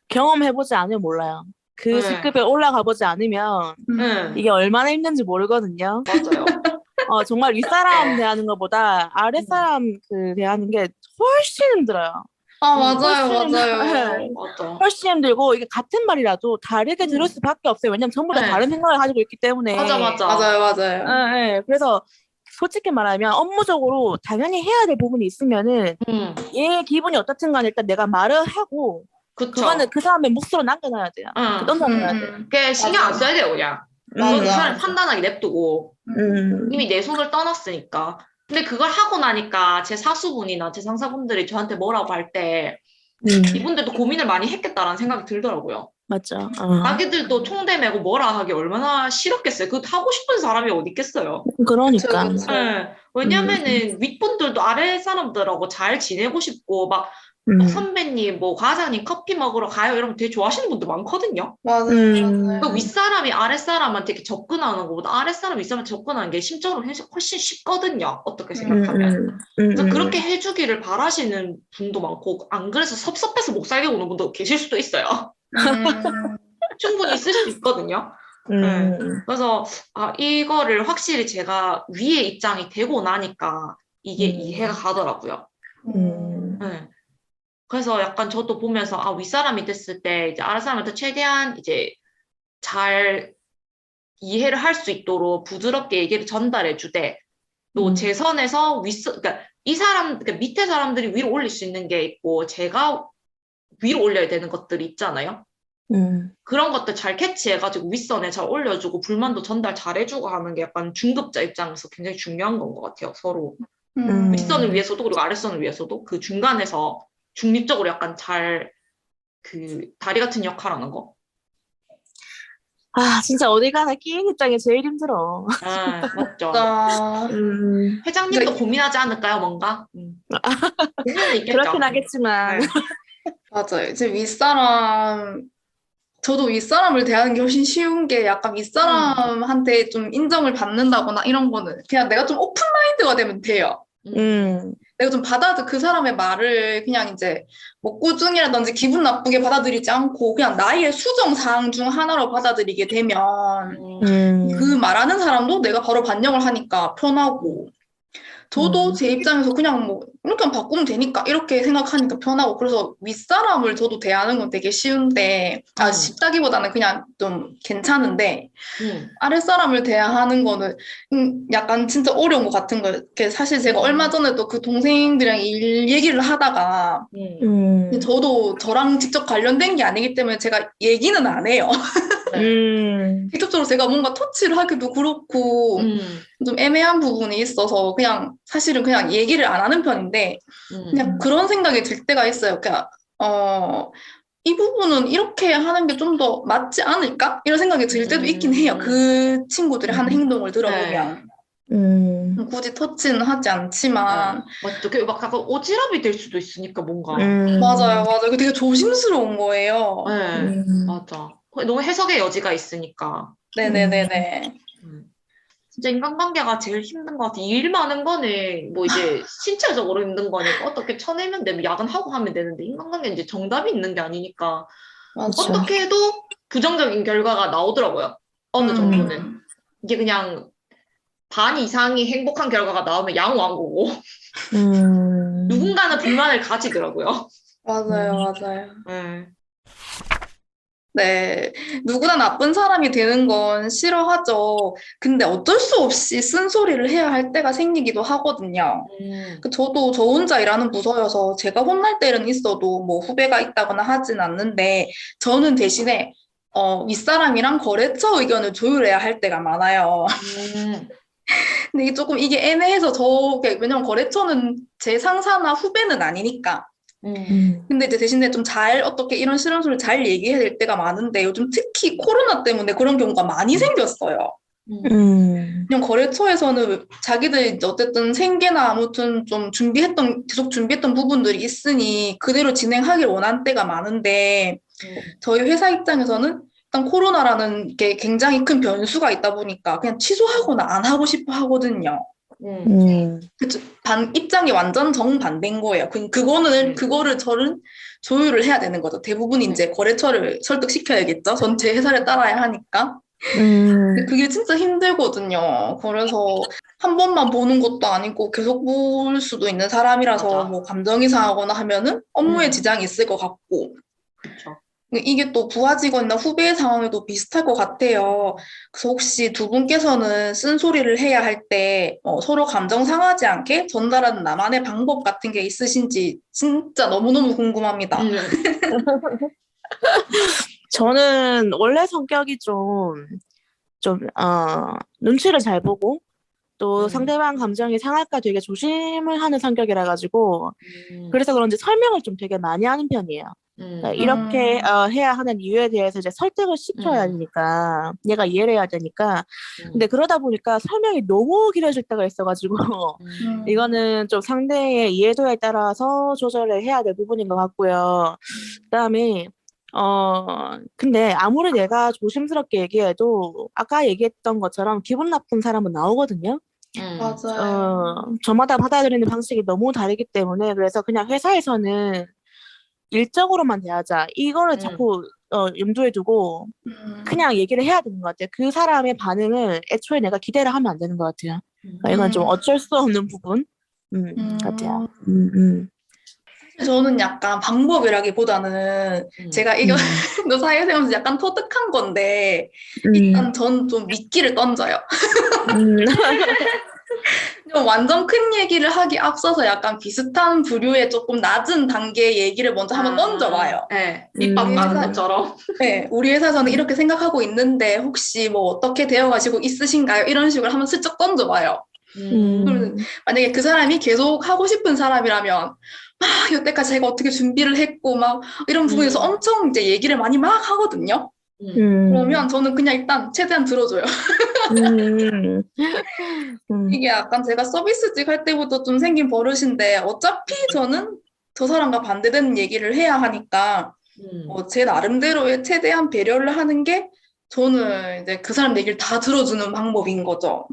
경험해보지 않으면 몰라요. 그 네. 직급에 올라가 보지 않으면 네, 이게 얼마나 힘든지 모르거든요. 맞아요. 정말 윗사람 대하는 것보다 아랫사람 대하는 게 훨씬 힘들어요. 맞아요, 훨씬 맞아요. 맞아. 훨씬 힘들고 이게 같은 말이라도 다르게 들을 음. 수밖에 없어요. 왜냐면 전부 다 네. 다른 생각을 가지고 있기 때문에. 맞아. 맞아요, 맞아요. 네. 그래서 솔직히 말하면 업무적으로 당연히 해야 될 부분이 있으면은 얘 기분이 어떻든 간에 일단 내가 말을 하고 그거는 그쵸. 그 사람의 몫으로 남겨놔야 돼요. 던져놔야 돼요. 그게 신경 안 맞아요. 써야 돼요, 그냥. 그건 그 사람이 판단하기 냅두고. 이미 내 손을 떠났으니까. 근데 그걸 하고 나니까 제 사수분이나 제 상사분들이 저한테 뭐라고 할 때 이분들도 고민을 많이 했겠다라는 생각이 들더라고요. 맞죠. 자기들도 총대 메고 뭐라 하기 얼마나 싫었겠어요. 그거 하고 싶은 사람이 어디 있겠어요. 그러니까. 그쵸. 네. 왜냐면은 윗분들도 아래 사람들하고 잘 지내고 싶고 막 선배님, 뭐 과장님 커피 먹으러 가요 이러면 되게 좋아하시는 분들 많거든요. 맞아요, 그 윗사람이 아랫사람한테 이렇게 접근하는 것보다 아랫사람이 윗사람한테 접근하는 게 심적으로 훨씬 쉽거든요. 어떻게 생각하면. 그래서 그렇게 해주기를 바라시는 분도 많고, 안 그래서 섭섭해서 못 살게 오는 분도 계실 수도 있어요. 충분히 있을 수 있거든요. 네. 그래서, 이거를 확실히 제가 위의 입장이 되고 나니까 이게 이해가 가더라고요. 네. 그래서 약간 저도 보면서, 윗사람이 됐을 때, 이제 아랫사람한테 최대한 이제 잘 이해를 할 수 있도록 부드럽게 얘기를 전달해 주되, 또 제 선에서 그러니까 그러니까 밑에 사람들이 위로 올릴 수 있는 게 있고, 제가 위로 올려야 되는 것들이 있잖아요. 그런 것들 잘 캐치해가지고 윗선에 잘 올려주고, 불만도 전달 잘 해주고 하는 게 약간 중급자 입장에서 굉장히 중요한 건 것 같아요, 서로. 윗선을 위해서도, 그리고 아랫선을 위해서도 그 중간에서 중립적으로 약간 잘 다리 같은 역할 하는 거. 진짜 어디 가나 끼인 입장이 제일 힘들어. 맞죠. 회장님도 네. 고민하지 않을까요, 뭔가? 고민은 있겠죠. 그렇긴 하겠지만. 네. 맞아요. 이제 저도 윗사람을 대하는 게 훨씬 쉬운 게 약간 윗사람한테 좀 인정을 받는다거나 이런 거는 그냥 내가 좀 오픈 마인드가 되면 돼요. 내가 좀 그 사람의 말을 그냥 이제 뭐 꾸중이라든지 기분 나쁘게 받아들이지 않고 그냥 나의 수정사항 중 하나로 받아들이게 되면 그 말하는 사람도 내가 바로 반영을 하니까 편하고 저도 제 입장에서 그냥 뭐 이렇게 바꾸면 되니까 이렇게 생각하니까 편하고 그래서 윗사람을 저도 대하는 건 되게 쉬운데 쉽다기보다는 그냥 좀 괜찮은데 아랫사람을 대하는 거는 약간 진짜 어려운 것 같은 거예요. 사실 제가 얼마 전에도 그 동생들이랑 일 얘기를 하다가 저도 저랑 직접 관련된 게 아니기 때문에 제가 얘기는 안 해요. 직접적으로 제가 뭔가 터치를 하기도 그렇고 좀 애매한 부분이 있어서 사실은 그냥 얘기를 안 하는 편인데 그냥 그런 생각이 들 때가 있어요. 그냥 이 부분은 이렇게 하는 게 좀 더 맞지 않을까? 이런 생각이 들 때도 있긴 해요. 그 친구들이 하는 행동을 들어보면. 굳이 터치는 하지 않지만. 맞죠. 막 약간 오지랖이 될 수도 있으니까 뭔가. 맞아요. 그게 되게 조심스러운 거예요. 네, 맞아. 너무 해석의 여지가 있으니까. 네네네네. 진짜 인간관계가 제일 힘든 것 같아. 일 많은 거는 뭐 이제 신체적으로 힘든 거니까 어떻게 쳐내면 되면 야근하고 하면 되는데 인간관계는 이제 정답이 있는 게 아니니까 맞아. 어떻게 해도 부정적인 결과가 나오더라고요. 어느 정도는. 이게 그냥 반 이상이 행복한 결과가 나오면 양호한 거고 누군가는 불만을 가지더라고요. 맞아요. 네. 네, 누구나 나쁜 사람이 되는 건 싫어하죠. 근데 어쩔 수 없이 쓴소리를 해야 할 때가 생기기도 하거든요. 저도 저 혼자 일하는 부서여서 제가 혼날 때는 있어도 뭐 후배가 있다거나 하진 않는데 저는 대신에 윗사람이랑 거래처 의견을 조율해야 할 때가 많아요. 근데 이게 조금 이게 애매해서 왜냐면 거래처는 제 상사나 후배는 아니니까. 근데 이제 대신에 좀 어떻게 이런 실험술을 잘 얘기해야 될 때가 많은데 요즘 특히 코로나 때문에 그런 경우가 많이 생겼어요. 그냥 거래처에서는 자기들 이제 어쨌든 생계나 아무튼 좀 계속 준비했던 부분들이 있으니 그대로 진행하길 원한 때가 많은데 저희 회사 입장에서는 일단 코로나라는 게 굉장히 큰 변수가 있다 보니까 그냥 취소하거나 안 하고 싶어 하거든요. 그쵸. 입장이 완전 정반대인 거예요. 그거를 저는 조율을 해야 되는 거죠. 대부분 이제 거래처를 설득시켜야겠죠. 전 제 회사를 따라야 하니까. 근데 그게 진짜 힘들거든요. 그래서 한 번만 보는 것도 아니고 계속 볼 수도 있는 사람이라서 맞아. 뭐 감정이 상하거나 하면은 업무에 지장이 있을 것 같고. 그쵸. 이게 또 부하 직원이나 후배의 상황에도 비슷할 것 같아요. 그래서 혹시 두 분께서는 쓴소리를 해야 할 때 서로 감정 상하지 않게 전달하는 나만의 방법 같은 게 있으신지 진짜 너무너무 궁금합니다. 저는 원래 성격이 눈치를 잘 보고, 또 상대방 감정이 상할까 되게 조심을 하는 성격이라 가지고, 그래서 그런지 설명을 좀 되게 많이 하는 편이에요. 그러니까 이렇게 해야 하는 이유에 대해서 이제 설득을 시켜야 되니까, 얘가 이해를 해야 되니까. 근데 그러다 보니까 설명이 너무 길어질 때가 있어가지고, 이거는 좀 상대의 이해도에 따라서 조절을 해야 될 부분인 것 같고요. 그다음에 근데 아무리 내가 조심스럽게 얘기해도 아까 얘기했던 것처럼 기분 나쁜 사람은 나오거든요. 맞아요. 저마다 받아들이는 방식이 너무 다르기 때문에 그래서 그냥 회사에서는 일적으로만 대하자. 이거를 자꾸 염두에 두고 그냥 얘기를 해야 되는 것 같아요. 그 사람의 반응을 애초에 내가 기대를 하면 안 되는 것 같아요. 그러니까 이건 좀 어쩔 수 없는 부분 같아요. 저는 약간 방법이라기보다는 제가 이거 사회생활에서 약간 터득한 건데 일단 전 좀 미끼를 던져요. 완전 큰 얘기를 하기 앞서서 약간 비슷한 부류의 조금 낮은 단계의 얘기를 먼저 한번 던져봐요. 네, 밑밥 가는 것처럼. 네, 우리 회사에서는 이렇게 생각하고 있는데 혹시 뭐 어떻게 되어가시고 있으신가요? 이런 식으로 한번 슬쩍 던져봐요. 그러면 만약에 그 사람이 계속 하고 싶은 사람이라면 막 여태까지 제가 어떻게 준비를 했고 막 이런 부분에서 엄청 이제 얘기를 많이 막 하거든요. 그러면 저는 그냥 일단 최대한 들어줘요. 이게 약간 제가 서비스직 할 때부터 좀 생긴 버릇인데 어차피 저는 저 사람과 반대되는 얘기를 해야 하니까 제 나름대로의 최대한 배려를 하는 게 저는 이제 그 사람 얘기를 다 들어주는 방법인 거죠.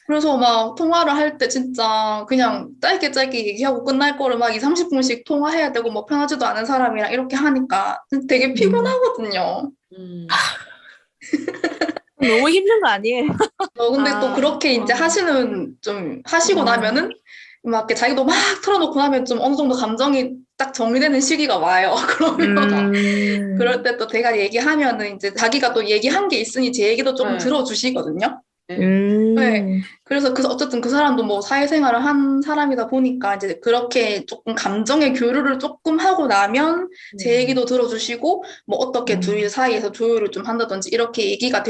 그래서 막 통화를 할 때 진짜 그냥 짧게 얘기하고 끝날 거를 막 20-30분씩 통화해야 되고 뭐 편하지도 않은 사람이랑 이렇게 하니까 되게 피곤하거든요. 너무 힘든 거 아니에요? 근데 또 그렇게 이제 하시고 나면은 막 이렇게 자기도 막 털어놓고 나면 좀 어느 정도 감정이 딱 정리되는 시기가 와요. 그러면 그럴 때 또 제가 얘기하면은 이제 자기가 또 얘기한 게 있으니 제 얘기도 조금 들어주시거든요. 네. 그래서 어쨌든 그 사람도 뭐 사회생활을 한 사람이다 보니까 이제 그렇게 조금 감정의 교류를 조금 하고 나면 제 얘기도 들어주시고 뭐 어떻게 둘 사이에서 조율을 좀 한다든지 이렇게 얘기가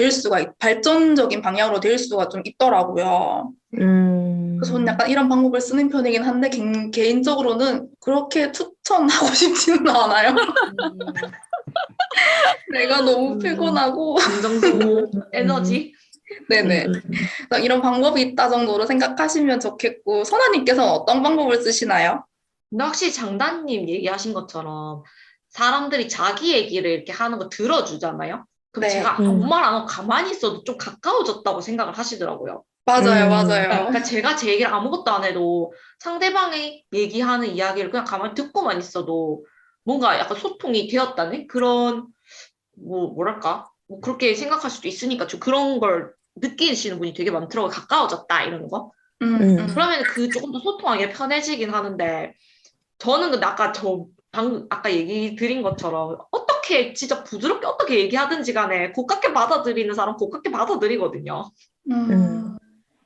발전적인 방향으로 될 수가 좀 있더라고요. 그래서 저는 약간 이런 방법을 쓰는 편이긴 한데 개인적으로는 그렇게 추천하고 싶지는 않아요. 내가 너무 피곤하고 감정소모, 에너지. 네네. 이런 방법이 있다 정도로 생각하시면 좋겠고, 선아님께서는 어떤 방법을 쓰시나요? 근데 확실히 장단님 얘기하신 것처럼 사람들이 자기 얘기를 이렇게 하는 거 들어주잖아요. 그럼 네. 제가 아무 말 안 하고 가만히 있어도 좀 가까워졌다고 생각을 하시더라고요. 맞아요, 맞아요. 그러니까 제가 제 얘기를 아무것도 안 해도 상대방이 얘기하는 이야기를 그냥 가만히 듣고만 있어도 뭔가 약간 소통이 되었다는 그런 뭐랄까 뭐 그렇게 생각할 수도 있으니까 저 그런 걸 느끼시는 분이 되게 많더라고요. 가까워졌다 이러는 거. 그러면 그 조금 더 소통하기 편해지긴 하는데 저는 근데 아까 얘기 드린 것처럼 어떻게 진짜 부드럽게 어떻게 얘기하든지 간에 고깝게 받아들이는 사람 고깝게 받아들이거든요.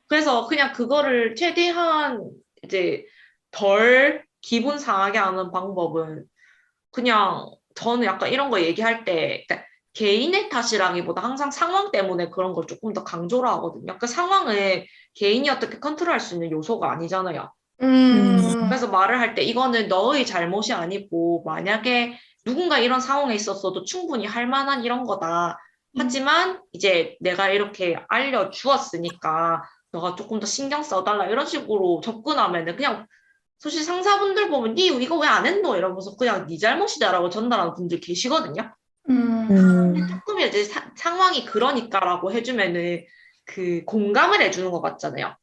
그래서 그냥 그거를 최대한 이제 덜 기분 상하게 하는 방법은 그냥 저는 약간 이런 거 얘기할 때 그러니까 개인의 탓이라기보다 항상 상황 때문에 그런 걸 조금 더 강조를 하거든요. 그 상황을 개인이 어떻게 컨트롤할 수 있는 요소가 아니잖아요. 음, 그래서 말을 할 때 이거는 너의 잘못이 아니고 만약에 누군가 이런 상황에 있었어도 충분히 할 만한 이런 거다. 하지만 이제 내가 이렇게 알려주었으니까 너가 조금 더 신경 써달라 이런 식으로 접근하면은 그냥 솔직히 상사분들 보면 니 이거 왜 안 했노? 이러면서 그냥 네 잘못이다라고 전달하는 분들 계시거든요. 근데 음, 조금 이제 상황이 그러니까라고 해주면은 그 공감을 해주는 것 같잖아요.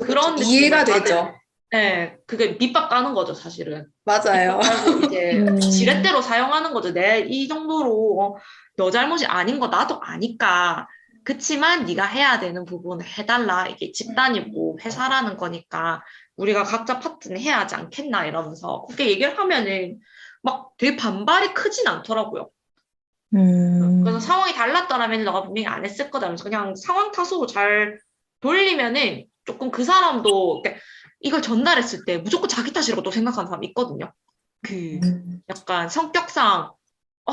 그런 이해가 느낌을 받을 되죠. 네, 그게 밑밥 까는 거죠, 사실은. 맞아요. 밑밥 깔고 이제 음, 지렛대로 사용하는 거죠. 내 이 정도로 너 잘못이 아닌 거 나도 아니까. 그치만 네가 해야 되는 부분을 해달라. 이게 집단이고 회사라는 거니까 우리가 각자 파트는 해야 하지 않겠나 이러면서 그렇게 얘기를 하면은 막 되게 반발이 크진 않더라고요. 그래서 음. 상황이 달랐더라면 너가 분명히 안 했을 거다 하면서 그냥 상황 탓으로 잘 돌리면은 조금 그 사람도 그러니까 이걸 전달했을 때 무조건 자기 탓이라고 또 생각하는 사람이 있거든요. 그 약간 성격상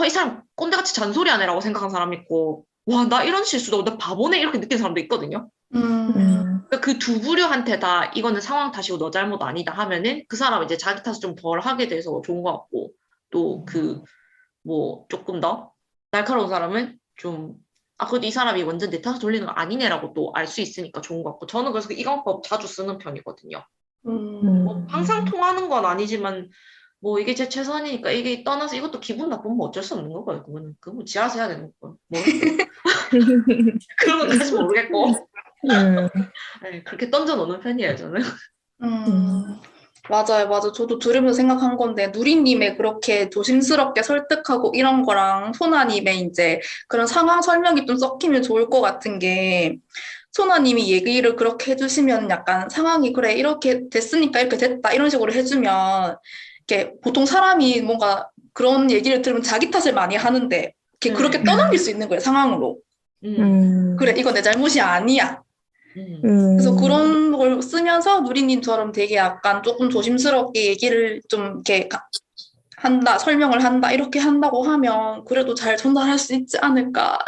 이 사람 꼰대같이 잔소리하네라고 생각하는 사람이 있고 와, 나 이런 실수도 나 바보네 이렇게 느끼는 사람도 있거든요. 음, 음, 그 두 부류한테 다 이거는 상황 탓이고 너 잘못 아니다 하면은 그 사람은 이제 자기 탓을 좀 덜 하게 돼서 좋은 것 같고 또 뭐 조금 더 날카로운 사람은 좀 그래도 이 사람이 완전 내 탓을 돌리는 거 아니네라고 또 알 수 있으니까 좋은 것 같고 저는 그래서 이 방법 자주 쓰는 편이거든요. 뭐 항상 음. 통하는 건 아니지만 뭐 이게 제 최선이니까 이게 떠나서 이것도 기분 나쁘면 어쩔 수 없는 거고요. 그거는 지 알아서 해야 되는 거고 모르겠어요. 그런 것까지 모르겠고 음, 네, 그렇게 던져 놓는 편이에요 저는. 음, 맞아요, 맞아. 저도 들으면서 생각한 건데, 누리님의 그렇게 조심스럽게 설득하고 이런 거랑 소나님의 이제 그런 상황 설명이 좀 섞이면 좋을 것 같은 게, 소나님이 얘기를 그렇게 해주시면 약간 상황이 그래, 이렇게 됐으니까 이렇게 됐다, 이런 식으로 해주면, 이렇게 보통 사람이 뭔가 그런 얘기를 들으면 자기 탓을 많이 하는데, 이렇게 그렇게 떠넘길 수 있는 거예요, 상황으로. 음, 그래, 음, 이거 내 잘못이 아니야. 음, 그래서 음. 그런 걸 쓰면서 누리님처럼 되게 약간 조금 조심스럽게 얘기를 좀 이렇게 한다, 설명을 한다, 이렇게 한다고 하면 그래도 잘 전달할 수 있지 않을까.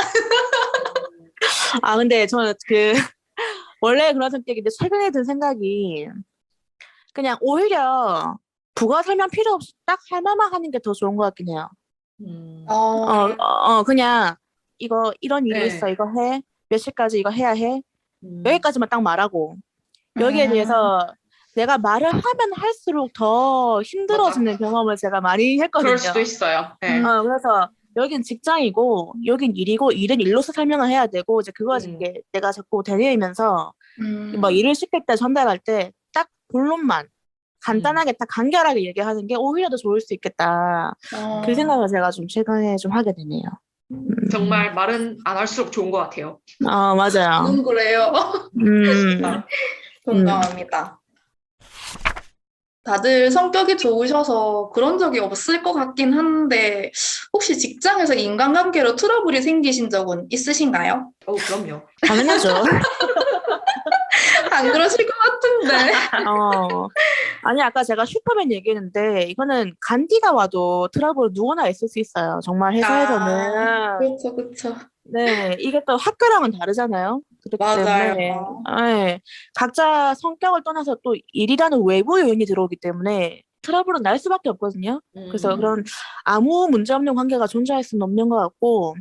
근데 저는 원래 그런 성격인데 최근에 든 생각이 그냥 오히려 부가 설명 필요 없이 딱 할 말만 하는 게 더 좋은 것 같긴 해요. 음, 그냥 이런 일이 있어, 네, 이거 해. 몇 시까지 이거 해야 해. 음, 여기까지만 딱 말하고 여기에 음, 대해서 내가 말을 하면 할수록 더 맞아. 힘들어지는 경험을 제가 많이 그럴 수도 했거든요. 있어요. 네. 그래서 여긴 직장이고 여긴 일이고 일은 일로서 설명을 해야 되고 이제 그거 음, 이제 내가 자꾸 되뇌이면서 뭐 음, 일을 시킬 때 전달할 때 딱 본론만 음. 간단하게 딱 간결하게 얘기하는 게 오히려 더 좋을 수 있겠다. 그 어, 생각을 제가 좀 최근에 좀 하게 되네요. 음. 정말 말은 안 할수록 좋은 것 같아요. 맞아요. 그래요. 음, 음. 공감합니다. 다들 성격이 좋으셔서 그런 적이 없을 것 같긴 한데, 혹시 직장에서 인간관계로 트러블이 생기신 적은 있으신가요? 그럼요. 당연하죠. 안 그러실 것 같은데. 어, 아니, 아까 제가 슈퍼맨 얘기했는데, 이거는 간디가 와도 트러블 누구나 있을 수 있어요. 정말 아, 회사에서는. 그렇죠, 그렇죠. 네, 이게 또 학교랑은 다르잖아요. 그렇기 때문에, 맞아요. 네, 각자 성격을 떠나서 또 일이라는 외부 요인이 들어오기 때문에 트러블은 날 수밖에 없거든요. 그래서 음, 그런 아무 문제 없는 관계가 존재할 수는 없는 것 같고,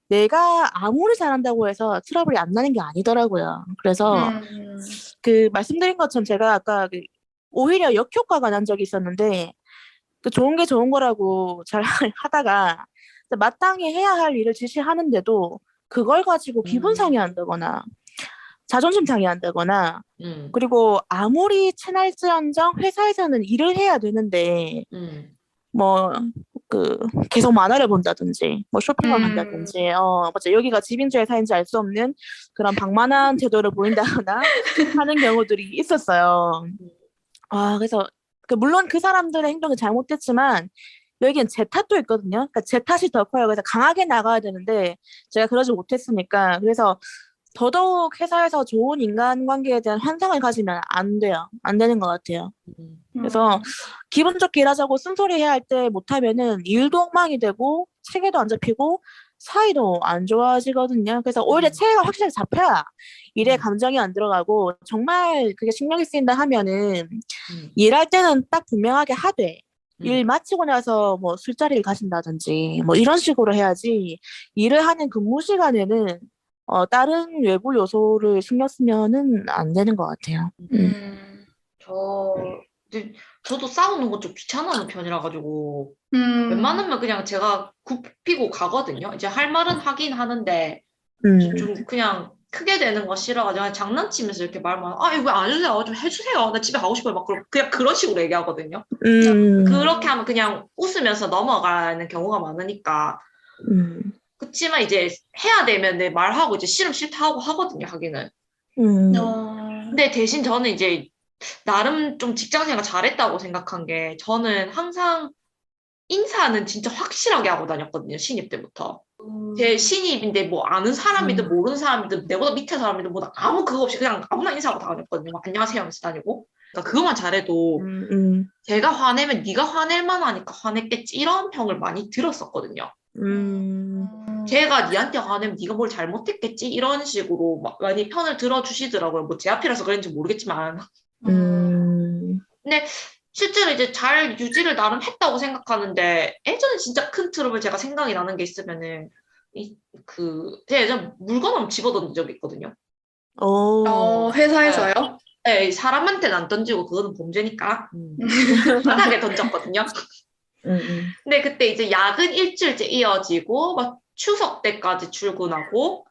내가 아무리 잘한다고 해서 트러블이 안 나는 게 아니더라고요. 그래서 음, 말씀드린 것처럼 제가 아까 오히려 역효과가 난 적이 있었는데, 좋은 게 좋은 거라고 잘 하다가 마땅히 해야 할 일을 지시하는데도 그걸 가지고 기분 음, 상해한다거나 자존심 상해한다거나 음, 그리고 아무리 친할지언정 회사에서는 일을 해야 되는데 음, 뭐 그 계속 만화를 본다든지 뭐 쇼핑을 음, 간다든지 맞아 여기가 집인지 회사인지 알 수 없는 그런 방만한 태도를 보인다거나 하는 경우들이 있었어요. 그래서 물론 그 사람들의 행동이 잘못됐지만 여기엔 제 탓도 있거든요. 그러니까 제 탓이 더 커요. 그래서 강하게 나가야 되는데 제가 그러지 못했으니까 그래서 더더욱 회사에서 좋은 인간관계에 대한 환상을 가지면 안 돼요. 안 되는 것 같아요. 그래서 기분 좋게 일하자고 쓴소리 해야 할 때 못하면은 일도 엉망이 되고 체계도 안 잡히고 사이도 안 좋아지거든요. 그래서 오히려 체계가 확실히 잡혀야 일에 감정이 안 들어가고 정말 그게 신경이 쓰인다 하면은 일할 때는 딱 분명하게 하되 일 마치고 나서 뭐 술자리를 가신다든지 뭐 이런 식으로 해야지 일을 하는 근무 시간에는 다른 외부 요소를 신경 쓰면은 안 되는 것 같아요. 저, 근데 저도 싸우는 거 좀 귀찮아하는 편이라 가지고 웬만하면 그냥 제가 굽히고 가거든요. 이제 할 말은 하긴 하는데 좀 그냥 크게 되는 거 싫어가지고 그냥 장난치면서 이렇게 말만 이거 왜 안 해주세요? 좀 해주세요. 나 집에 가고 싶어요. 막 그냥 그런 식으로 얘기하거든요. 그렇게 하면 그냥 웃으면서 넘어가는 경우가 많으니까. 그치만 이제 해야 되면 내 말하고 이제 싫으면 싫다 하고 하거든요. 하기는. 근데 대신 저는 이제 나름 좀 직장생활 잘했다고 생각한 게 저는 항상 인사는 진짜 확실하게 하고 다녔거든요. 신입 때부터. 제 신입인데 뭐 아는 사람이든 모르는 사람이든 내보다 밑에 사람이든 뭐 아무 그거 없이 그냥 아무나 인사하고 다녔거든요. 막 안녕하세요 하면서 다니고. 그러니까 그것만 잘해도 제가 화내면 네가 화낼 만하니까 화냈겠지 이런 평을 많이 들었었거든요. 제가 니한테 화내면 네가 뭘 잘못했겠지 이런 식으로 막 많이 편을 들어주시더라고요. 뭐 제 앞이라서 그랬는지 모르겠지만. 근데 실제로 이제 잘 유지를 나름 했다고 생각하는데 예전에 진짜 큰 트러블 제가 생각이 나는 게 있으면은 제가 예전에 물건 한번 집어던진 적이 있거든요. 회사에서요? 네, 사람한테는 안 던지고 그거는 범죄니까 바닥에 던졌거든요. 근데 그때 이제 야근 일주일째 이어지고 막 추석 때까지 출근하고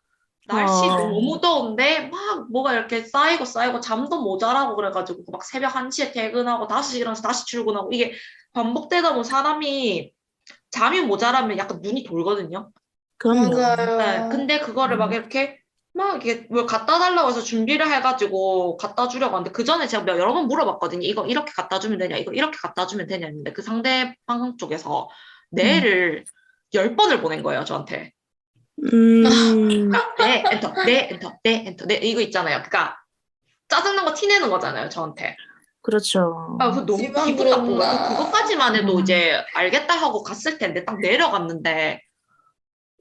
날씨 너무 더운데 막 뭐가 이렇게 쌓이고 잠도 모자라고 그래가지고 막 새벽 1시에 퇴근하고 5시에 일어나서 다시 출근하고 이게 반복되다 보면 사람이 잠이 모자라면 약간 눈이 돌거든요. 그럼요. 네, 근데 그거를 막 이렇게 뭘 갖다 달라고 해서 준비를 해가지고 갖다 주려고 하는데 그 전에 제가 여러 번 물어봤거든요. 이거 이렇게 갖다 주면 되냐? 이거 이렇게 갖다 주면 되냐? 했는데 그 상대방 쪽에서 네를 10번을 보낸 거예요, 저한테. 네, 엔터, 네, 엔터, 네, 엔터, 네, 이거 있잖아요. 그러니까 짜증난 거 티내는 거잖아요, 저한테. 그렇죠. 그거 너무 기분 나쁜 거예요. 그것까지만 해도 이제 알겠다 하고 갔을 텐데 딱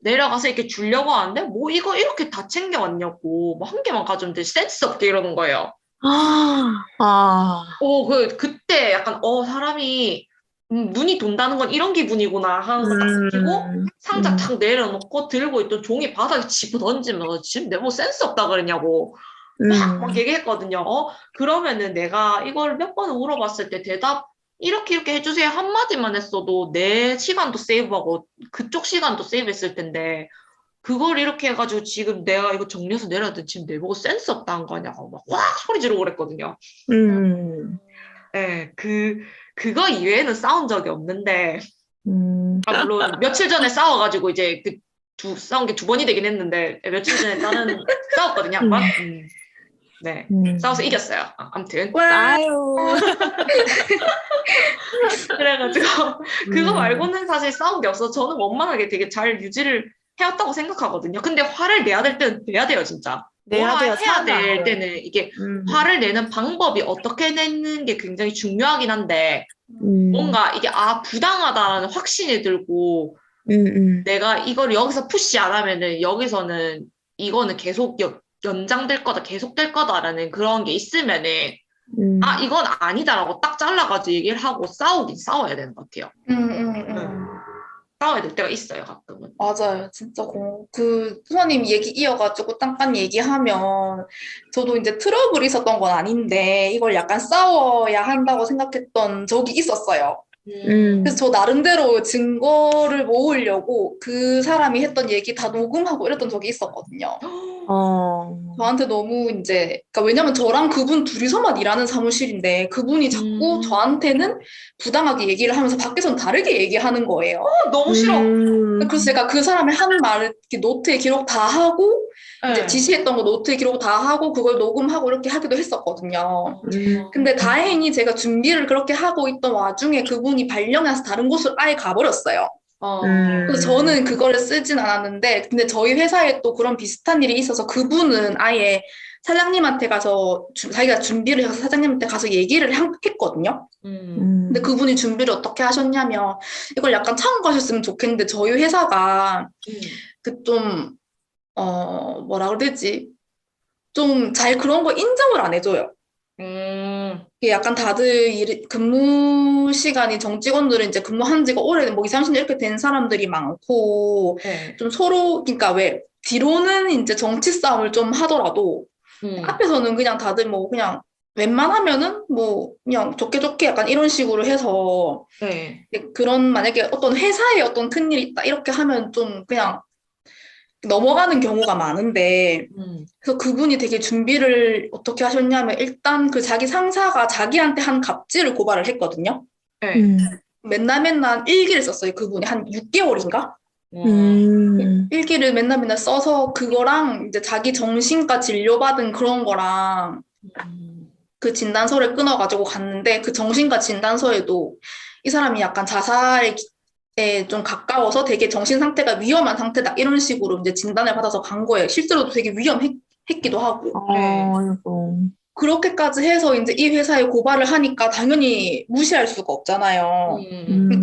내려가서 이렇게 주려고 하는데 뭐 이거 이렇게 다 챙겨왔냐고 뭐 한 개만 가져오는데 센스 없게 이러는 거예요. 그때 약간 사람이 눈이 돈다는 건 이런 기분이구나 하는 거 딱 느끼고 상자 탁 내려놓고 들고 있던 종이 바닥에 집어 던지면서 지금 내 뭐 센스 없다 그랬냐고 막 얘기했거든요. 그러면은 내가 이걸 몇 번 물어봤을 때 대답 이렇게 해주세요 한마디만 했어도 내 시간도 세이브하고 그쪽 시간도 세이브했을 텐데 그걸 이렇게 해가지고 지금 내가 이거 정리해서 내려야 지금 내보고 센스 없다 한 거 아냐고 막 확 소리 지르고 그랬거든요. 네, 그거 이외에는 싸운 적이 없는데 물론 며칠 전에 싸워가지고 이제 싸운 게 2번이 되긴 했는데 며칠 전에 나는 싸웠거든요 한번. 네, 싸워서 이겼어요. 아무튼. 아유. 그래가지고 그거 말고는 사실 싸운 게 없어서 저는 원만하게 되게 잘 유지를 해왔다고 생각하거든요. 근데 화를 내야 될 때는 내야 돼요, 진짜. 내야 돼요. 해야 될 때는 이게 화를 내는 방법이 어떻게 내는 게 굉장히 중요하긴 한데 뭔가 이게 부당하다는 확신이 들고 내가 이걸 여기서 푸시 안 하면은 여기서는 이거는 계속 연장될 거다, 계속될 거다라는 그런 게 있으면은 이건 아니다라고 딱 잘라가지고 얘기를 하고 싸워야 되는 것 같아요. 싸워야 될 때가 있어요, 가끔은. 맞아요. 진짜 수사님 얘기 이어가지고 잠깐 얘기하면 저도 이제 트러블이 있었던 건 아닌데 이걸 약간 싸워야 한다고 생각했던 적이 있었어요. 그래서 저 나름대로 증거를 모으려고 그 사람이 했던 얘기 다 녹음하고 이랬던 적이 있었거든요. 저한테 너무 그러니까 왜냐면 저랑 그분 둘이서만 일하는 사무실인데 그분이 자꾸 저한테는 부당하게 얘기를 하면서 밖에서는 다르게 얘기하는 거예요. 너무 싫어. 그래서 제가 그 사람이 하는 말을 이렇게 노트에 기록 다 하고 이제 지시했던 거 노트에 기록 다 하고 그걸 녹음하고 이렇게 하기도 했었거든요. 근데 다행히 제가 준비를 그렇게 하고 있던 와중에 그분이 발령해서 다른 곳을 아예 가버렸어요. 그래서 저는 그거를 쓰진 않았는데, 근데 저희 회사에 또 그런 비슷한 일이 있어서 그분은 아예 사장님한테 가서 자기가 준비를 해서 사장님한테 가서 얘기를 했거든요. 근데 그분이 준비를 어떻게 하셨냐면 이걸 약간 참고하셨으면 좋겠는데 저희 회사가 그 좀 뭐라 그러지? 좀 잘 그런 거 인정을 안 해줘요. 이게 약간 다들 근무 시간이 정직원들은 이제 근무한 지가 오래 뭐 2, 30년 이렇게 된 사람들이 많고 네. 좀 서로 그러니까 왜 뒤로는 이제 정치 싸움을 좀 하더라도 앞에서는 그냥 다들 뭐 그냥 웬만하면은 뭐 그냥 좋게 좋게 약간 이런 식으로 해서 네. 그런 만약에 어떤 회사에 어떤 큰일이 있다 이렇게 하면 좀 그냥 넘어가는 경우가 많은데 그래서 그분이 되게 준비를 어떻게 하셨냐면 일단 그 자기 상사가 자기한테 한 갑질을 고발을 했거든요. 네. 맨날 일기를 썼어요. 그분이 한 6개월인가? 일기를 맨날 써서 그거랑 이제 자기 정신과 진료받은 그런 거랑 그 진단서를 끊어가지고 갔는데 그 정신과 진단서에도 이 사람이 약간 자살에 좀 가까워서 되게 정신 상태가 위험한 상태다 이런 식으로 이제 진단을 받아서 간 거예요. 실제로도 되게 위험했기도 하고. 아이고. 그렇게까지 해서 이제 이 회사에 고발을 하니까 당연히 무시할 수가 없잖아요.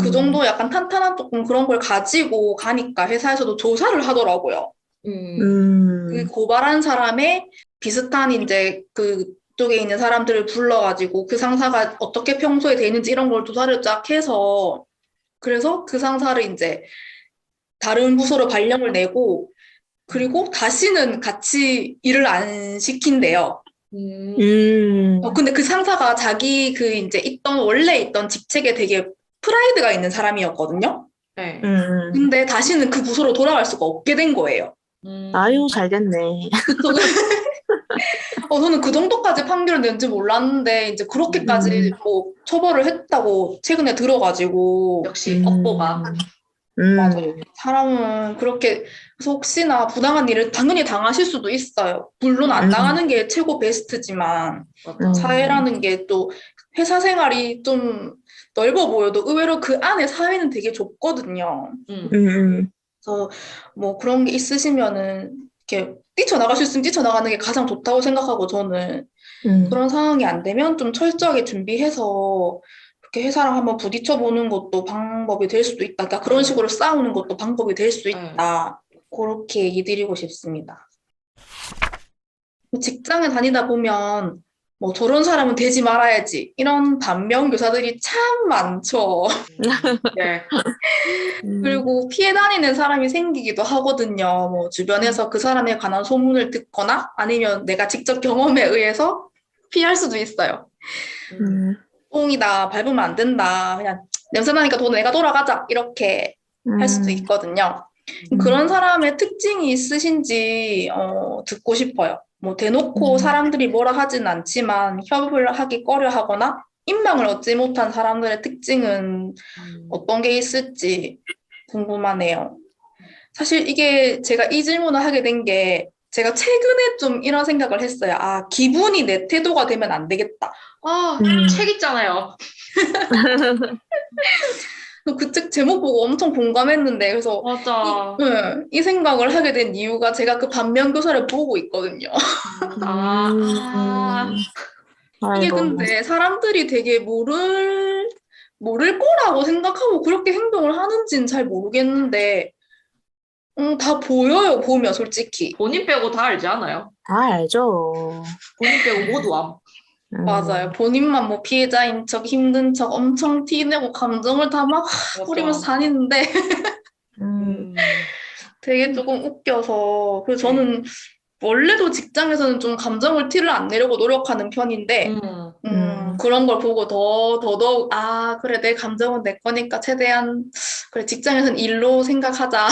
그 정도 약간 탄탄한 조금 그런 걸 가지고 가니까 회사에서도 조사를 하더라고요. 그 고발한 사람의 비슷한 이제 그쪽에 있는 사람들을 불러가지고 그 상사가 어떻게 평소에 돼 있는지 이런 걸 조사를 쫙 해서 그래서 그 상사를 이제 다른 부서로 발령을 내고 그리고 다시는 같이 일을 안 시킨대요. 근데 그 상사가 자기 그 이제 원래 있던 직책에 되게 프라이드가 있는 사람이었거든요. 네. 근데 다시는 그 부서로 돌아갈 수가 없게 된 거예요. 아유, 잘 됐네. 저는 그 정도까지 판결을 낸지 몰랐는데 이제 그렇게까지 뭐 처벌을 했다고 최근에 들어가지고 역시 업보가. 맞아요. 사람은 그렇게 그래서 혹시나 부당한 일을 당연히 당하실 수도 있어요. 물론 안 당하는 게 최고 베스트지만 사회라는 게 또 회사 생활이 좀 넓어 보여도 의외로 그 안에 사회는 되게 좁거든요. 그래서 뭐 그런 게 있으시면은 이렇게 뛰쳐나갈 수 있으면 뛰쳐나가는 게 가장 좋다고 생각하고 저는 그런 상황이 안 되면 좀 철저하게 준비해서 그렇게 회사랑 한번 부딪혀보는 것도 방법이 될 수도 있다. 그러니까 그런 식으로 싸우는 것도 방법이 될 수 있다. 그렇게 얘기 드리고 싶습니다. 직장에 다니다 보면 뭐 저런 사람은 되지 말아야지 이런 반면 교사들이 참 많죠. 네. 그리고 피해 다니는 사람이 생기기도 하거든요. 뭐 주변에서 그 사람에 관한 소문을 듣거나 아니면 내가 직접 경험에 의해서 피할 수도 있어요. 똥이다, 밟으면 안 된다, 그냥 냄새나니까 내가 돌아가자 이렇게 할 수도 있거든요. 그런 사람의 특징이 있으신지 듣고 싶어요. 뭐 대놓고 사람들이 뭐라 하진 않지만 협업을 하기 꺼려하거나 인망을 얻지 못한 사람들의 특징은 어떤 게 있을지 궁금하네요. 사실 이게 제가 이 질문을 하게 된 게 제가 최근에 좀 이런 생각을 했어요. 아, 기분이 내 태도가 되면 안 되겠다. 책 있잖아요. 그 책 제목 보고 엄청 공감했는데 그래서 맞아. 이 생각을 하게 된 이유가 제가 그 반면 교사를 보고 있거든요. 이게 근데 사람들이 되게 모를 거라고 생각하고 그렇게 행동을 하는지는 잘 모르겠는데 다 보여요, 보면 솔직히. 본인 빼고 다 알지 않아요? 다 알죠. 본인 빼고 모두 암. 맞아요. 본인만 뭐 피해자인 척, 힘든 척 엄청 티내고 감정을 다 막 뿌리면서 다니는데 되게 조금 웃겨서 그래서 저는 원래도 직장에서는 좀 감정을 티를 안 내려고 노력하는 편인데 그런 걸 보고 더더욱 아 그래 내 감정은 내 거니까 최대한 그래 직장에서는 일로 생각하자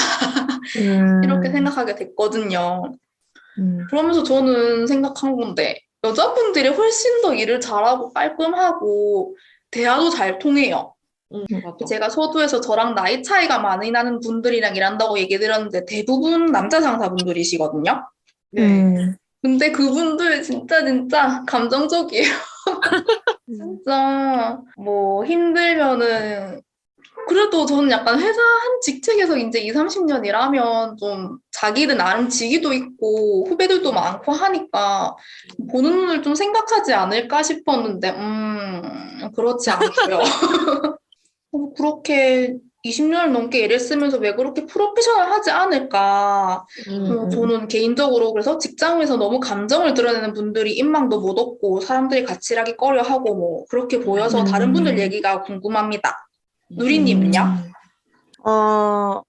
이렇게 생각하게 됐거든요. 그러면서 저는 생각한 건데 여자분들이 훨씬 더 일을 잘하고 깔끔하고 대화도 잘 통해요. 제가 서두에서 저랑 나이 차이가 많이 나는 분들이랑 일한다고 얘기 드렸는데 대부분 남자 상사분들이시거든요. 근데 그분들 진짜 감정적이에요. 진짜 뭐 힘들면은 그래도 저는 약간 회사 한 직책에서 이제 2, 30년 일하면 좀 자기들 나름 직위도 있고 후배들도 많고 하니까 보는 눈을 좀 생각하지 않을까 싶었는데, 그렇지 않고요. 그렇게 20년을 넘게 일했으면서 왜 그렇게 프로페셔널 하지 않을까? 저는 개인적으로 그래서 직장에서 너무 감정을 드러내는 분들이 인망도 못 얻고 사람들이 같이 일하기 꺼려하고 뭐 그렇게 보여서 다른 분들 얘기가 궁금합니다. 누리님은요? 어,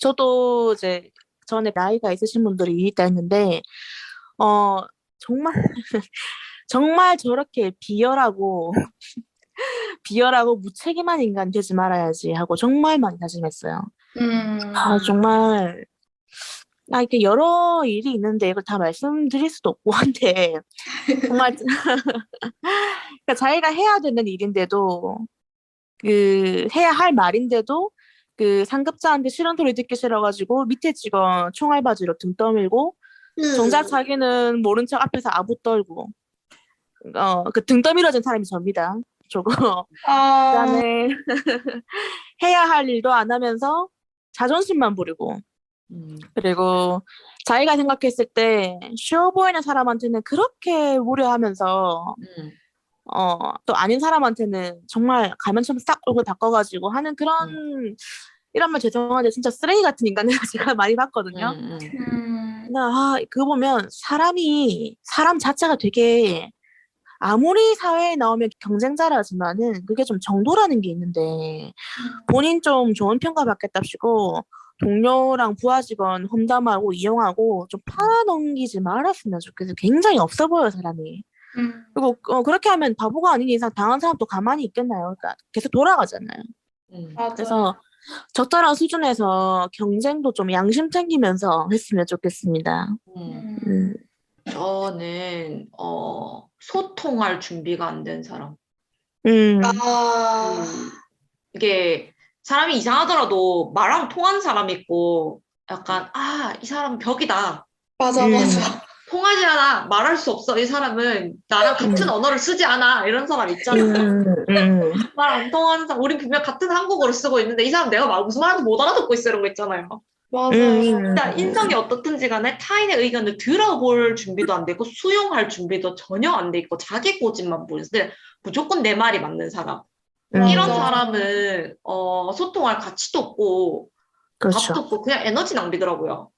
저도 이제 전에 나이가 있으신 분들이 있다 했는데, 어, 정말, 정말 저렇게 비열하고 무책임한 인간 되지 말아야지 하고 정말 많이 다짐했어요. 정말, 이렇게 여러 일이 있는데 이걸 다 말씀드릴 수도 없고 한데, 정말, 그러니까 자기가 해야 되는 일인데도, 해야 할 말인데도, 상급자한테 싫은 소리 듣기 싫어가지고 밑에 직원 총알바지로 등 떠밀고, 정작 자기는 모른 척 앞에서 아부 떨고, 등 떠밀어진 사람이 접니다. 저거. 그다음에 해야 할 일도 안 하면서 자존심만 부리고, 그리고 자기가 생각했을 때 쉬워 보이는 사람한테는 그렇게 무례하면서, 또 아닌 사람한테는 정말 가면처럼 싹 얼굴 바꿔가지고 하는 그런, 이런 말 죄송한데 진짜 쓰레기 같은 인간을 제가 많이 봤거든요. 그거 보면 사람 자체가 되게, 아무리 사회에 나오면 경쟁자라지만은 그게 좀 정도라는 게 있는데, 본인 좀 좋은 평가 받겠답시고 동료랑 부하 직원 험담하고 이용하고 좀 팔아넘기지 말았으면 좋겠어요. 굉장히 없어 보여요, 사람이. 그리고 그렇게 하면 바보가 아닌 이상 당한 사람도 가만히 있겠나요? 그러니까 계속 돌아가잖아요. 그래서 적절한 수준에서 경쟁도 좀 양심 챙기면서 했으면 좋겠습니다. 저는 소통할 준비가 안 된 사람. 이게 사람이 이상하더라도 말하면 통하는 사람이 있고 약간 이 사람은 벽이다. 맞아. 통하지 않아. 말할 수 없어. 이 사람은 나랑 같은 언어를 쓰지 않아. 이런 사람 있잖아요. 말 안 통하는 사람. 우린 분명 같은 한국어를 쓰고 있는데 이 사람 내가 무슨 말하는지 못 알아듣고 있어. 이런 거 있잖아요. 맞아요. 일단 인성이 어떻든지 간에 타인의 의견을 들어볼 준비도 안 되고 수용할 준비도 전혀 안 돼 있고 자기 고집만 보여서 무조건 내 말이 맞는 사람. 이런 사람은 소통할 가치도 없고 그렇죠. 답도 없고 그냥 에너지 낭비더라고요.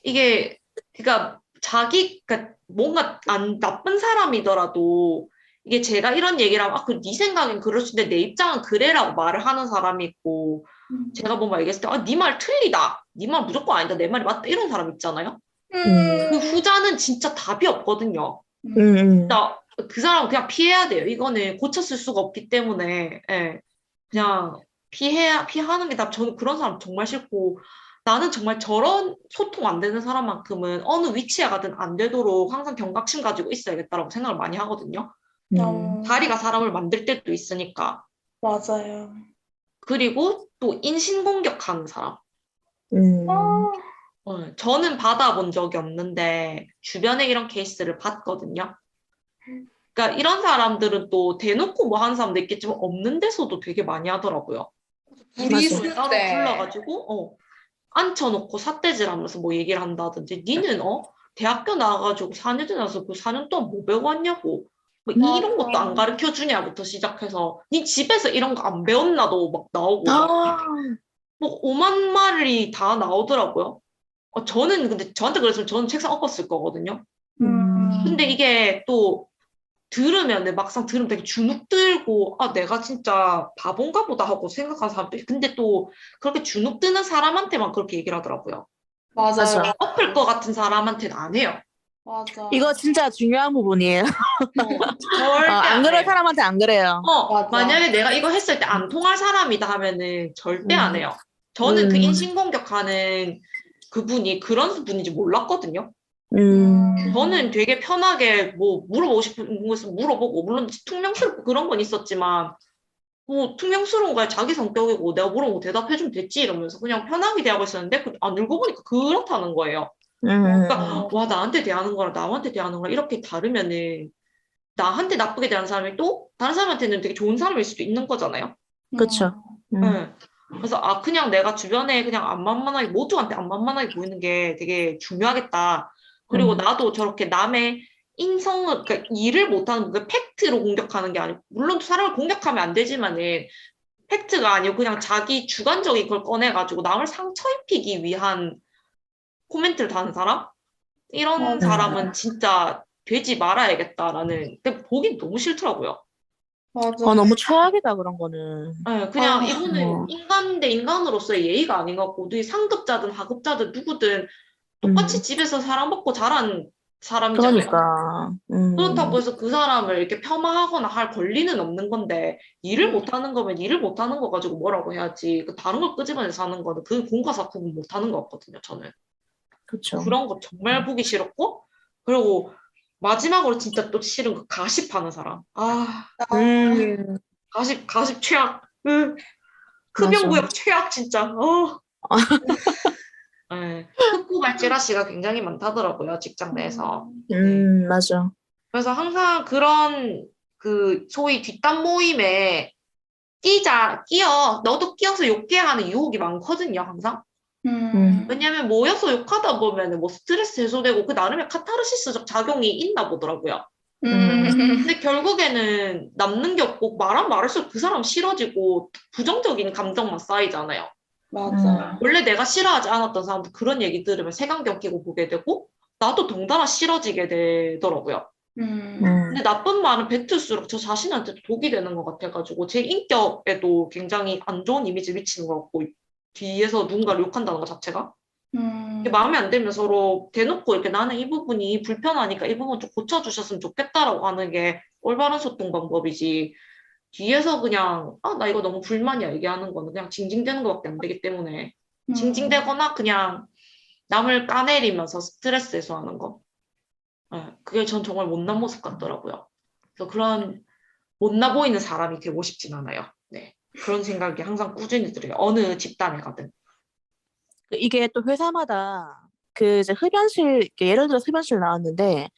이게 그러니까 그러니까 뭔가 나쁜 사람이더라도 이게 제가 이런 얘기를 하면 네 생각엔 그럴 수 있는데 내 입장은 그래라고 말을 하는 사람이 있고 제가 뭔가 얘기했을 때 네 말 틀리다. 네 말 무조건 아니다. 내 말이 맞다. 이런 사람 있잖아요. 그 후자는 진짜 답이 없거든요. 그 사람은 그냥 피해야 돼요. 이거는 고쳤을 수가 없기 때문에 그냥 피하는 게 답. 저는 그런 사람 정말 싫고 나는 정말 저런 소통 안 되는 사람만큼은 어느 위치에 가든 안 되도록 항상 경각심 가지고 있어야겠다라고 생각을 많이 하거든요. 다리가 사람을 만들 때도 있으니까. 맞아요. 그리고 또 인신공격하는 사람. 저는 받아본 적이 없는데 주변에 이런 케이스를 봤거든요. 그러니까 이런 사람들은 또 대놓고 뭐 하는 사람도 있겠지만 없는 데서도 되게 많이 하더라고요. 무리수 따로 때. 불러가지고 앉혀놓고 삿대질하면서 뭐 얘기를 한다든지 니는 대학교 나와가지고 4년 지나서 그 4년 동안 뭐 배우고 왔냐고 뭐 이런 것도 안 가르쳐 주냐부터 시작해서 니 집에서 이런 거 안 배웠나도 막 나오고 뭐 오만 말이 다 나오더라고요. 저는 근데 저한테 그랬으면 저는 책상 엎었을 거거든요. 근데 이게 또 들으면 막상 들으면 되게 주눅 들고 내가 진짜 바본가 보다 하고 생각하는 사람도 근데 또 그렇게 주눅 드는 사람한테만 그렇게 얘기를 하더라고요. 맞아요. 엎을 것 같은 사람한테는 안 해요. 맞아. 이거 진짜 중요한 부분이에요. 절대 안 그럴 해요. 사람한테 안 그래요. 맞아. 만약에 내가 이거 했을 때 안 통할 사람이다 하면은 절대 안 해요. 저는 그 인신공격하는 그분이 그런 분인지 몰랐거든요. 저는 되게 편하게 뭐 물어보고 싶은 것을 물어보고 물론 퉁명스럽고 그런 건 있었지만 뭐 퉁명스러운 거야 자기 성격이고 내가 물어보고 대답해주면 됐지 이러면서 그냥 편하게 대하고 있었는데 안 읽어보니까 그렇다는 거예요. 그러니까 와 나한테 대하는 거랑 남한테 대하는 거랑 이렇게 다르면은 나한테 나쁘게 대하는 사람이 또 다른 사람한테는 되게 좋은 사람일 수도 있는 거잖아요. 그쵸. 네. 그래서 그냥 내가 주변에 그냥 안 만만하게 모두한테 안 만만하게 보이는 게 되게 중요하겠다. 그리고 나도 저렇게 남의 인성을 그러니까 일을 못하는 그 팩트로 공격하는 게 아니고 물론 사람을 공격하면 안 되지만은 팩트가 아니고 그냥 자기 주관적인 걸 꺼내가지고 남을 상처 입히기 위한 코멘트를 다는 사람? 이런 맞아요. 사람은 진짜 되지 말아야겠다라는 근데 보기 너무 싫더라고요. 맞아. 너무 최악이다, 그런 거는. 네, 그냥 아, 이거는 인간 대 인간으로서의 예의가 아닌 것 같고 누이 상급자든 하급자든 누구든 똑같이 집에서 사람 먹고 자란 사람이잖아요. 그러니까. 그렇다고 해서 그 사람을 이렇게 폄하하거나 할 권리는 없는 건데 일을 못하는 거면 일을 못하는 거 가지고 뭐라고 해야지 그 다른 걸 끄집어내서 하는 거는 그 공과사 구분 못하는 것 같거든요. 저는 그쵸. 그런 거 정말 보기 싫었고 그리고 마지막으로 진짜 또 싫은 거 가십하는 사람. 음, 가십 최악. 맞아. 흡연구역 최악 진짜. 네. 흑구발 찌라시가 굉장히 많다더라고요, 직장 내에서. 네. 맞아. 그래서 항상 그런 그 소위 뒷담 모임에 끼어, 너도 끼어서 욕해 하는 유혹이 많거든요, 항상. 왜냐면 모여서 욕하다 보면 뭐 스트레스 해소되고 그 나름의 카타르시스적 작용이 있나 보더라고요. 근데 결국에는 남는 게 없고 말하면 말할수록 그 사람 싫어지고 부정적인 감정만 쌓이잖아요. 맞아. 원래 내가 싫어하지 않았던 사람도 그런 얘기 들으면 색안경 끼고 보게 되고 나도 덩달아 싫어지게 되더라고요. 근데 나쁜 말은 뱉을수록 저 자신한테도 독이 되는 것 같아가지고 제 인격에도 굉장히 안 좋은 이미지 미치는 것 같고 뒤에서 누군가를 욕한다는 것 자체가 이게 마음에 안 들면 서로 대놓고 이렇게 나는 이 부분이 불편하니까 이 부분 좀 고쳐주셨으면 좋겠다라고 하는 게 올바른 소통 방법이지 뒤에서 그냥 나 이거 너무 불만이야 얘기하는 거는 그냥 징징대는 것밖에 안 되기 때문에 징징대거나 그냥 남을 까내리면서 스트레스 해소하는 거 그게 전 정말 못난 모습 같더라고요. 그래서 그런 못나 보이는 사람이 되고 싶진 않아요. 네. 그런 생각이 항상 꾸준히 들어요. 어느 집단에 가든. 이게 또 회사마다 그 이제 흡연실, 이렇게 예를 들어서 흡연실 나왔는데,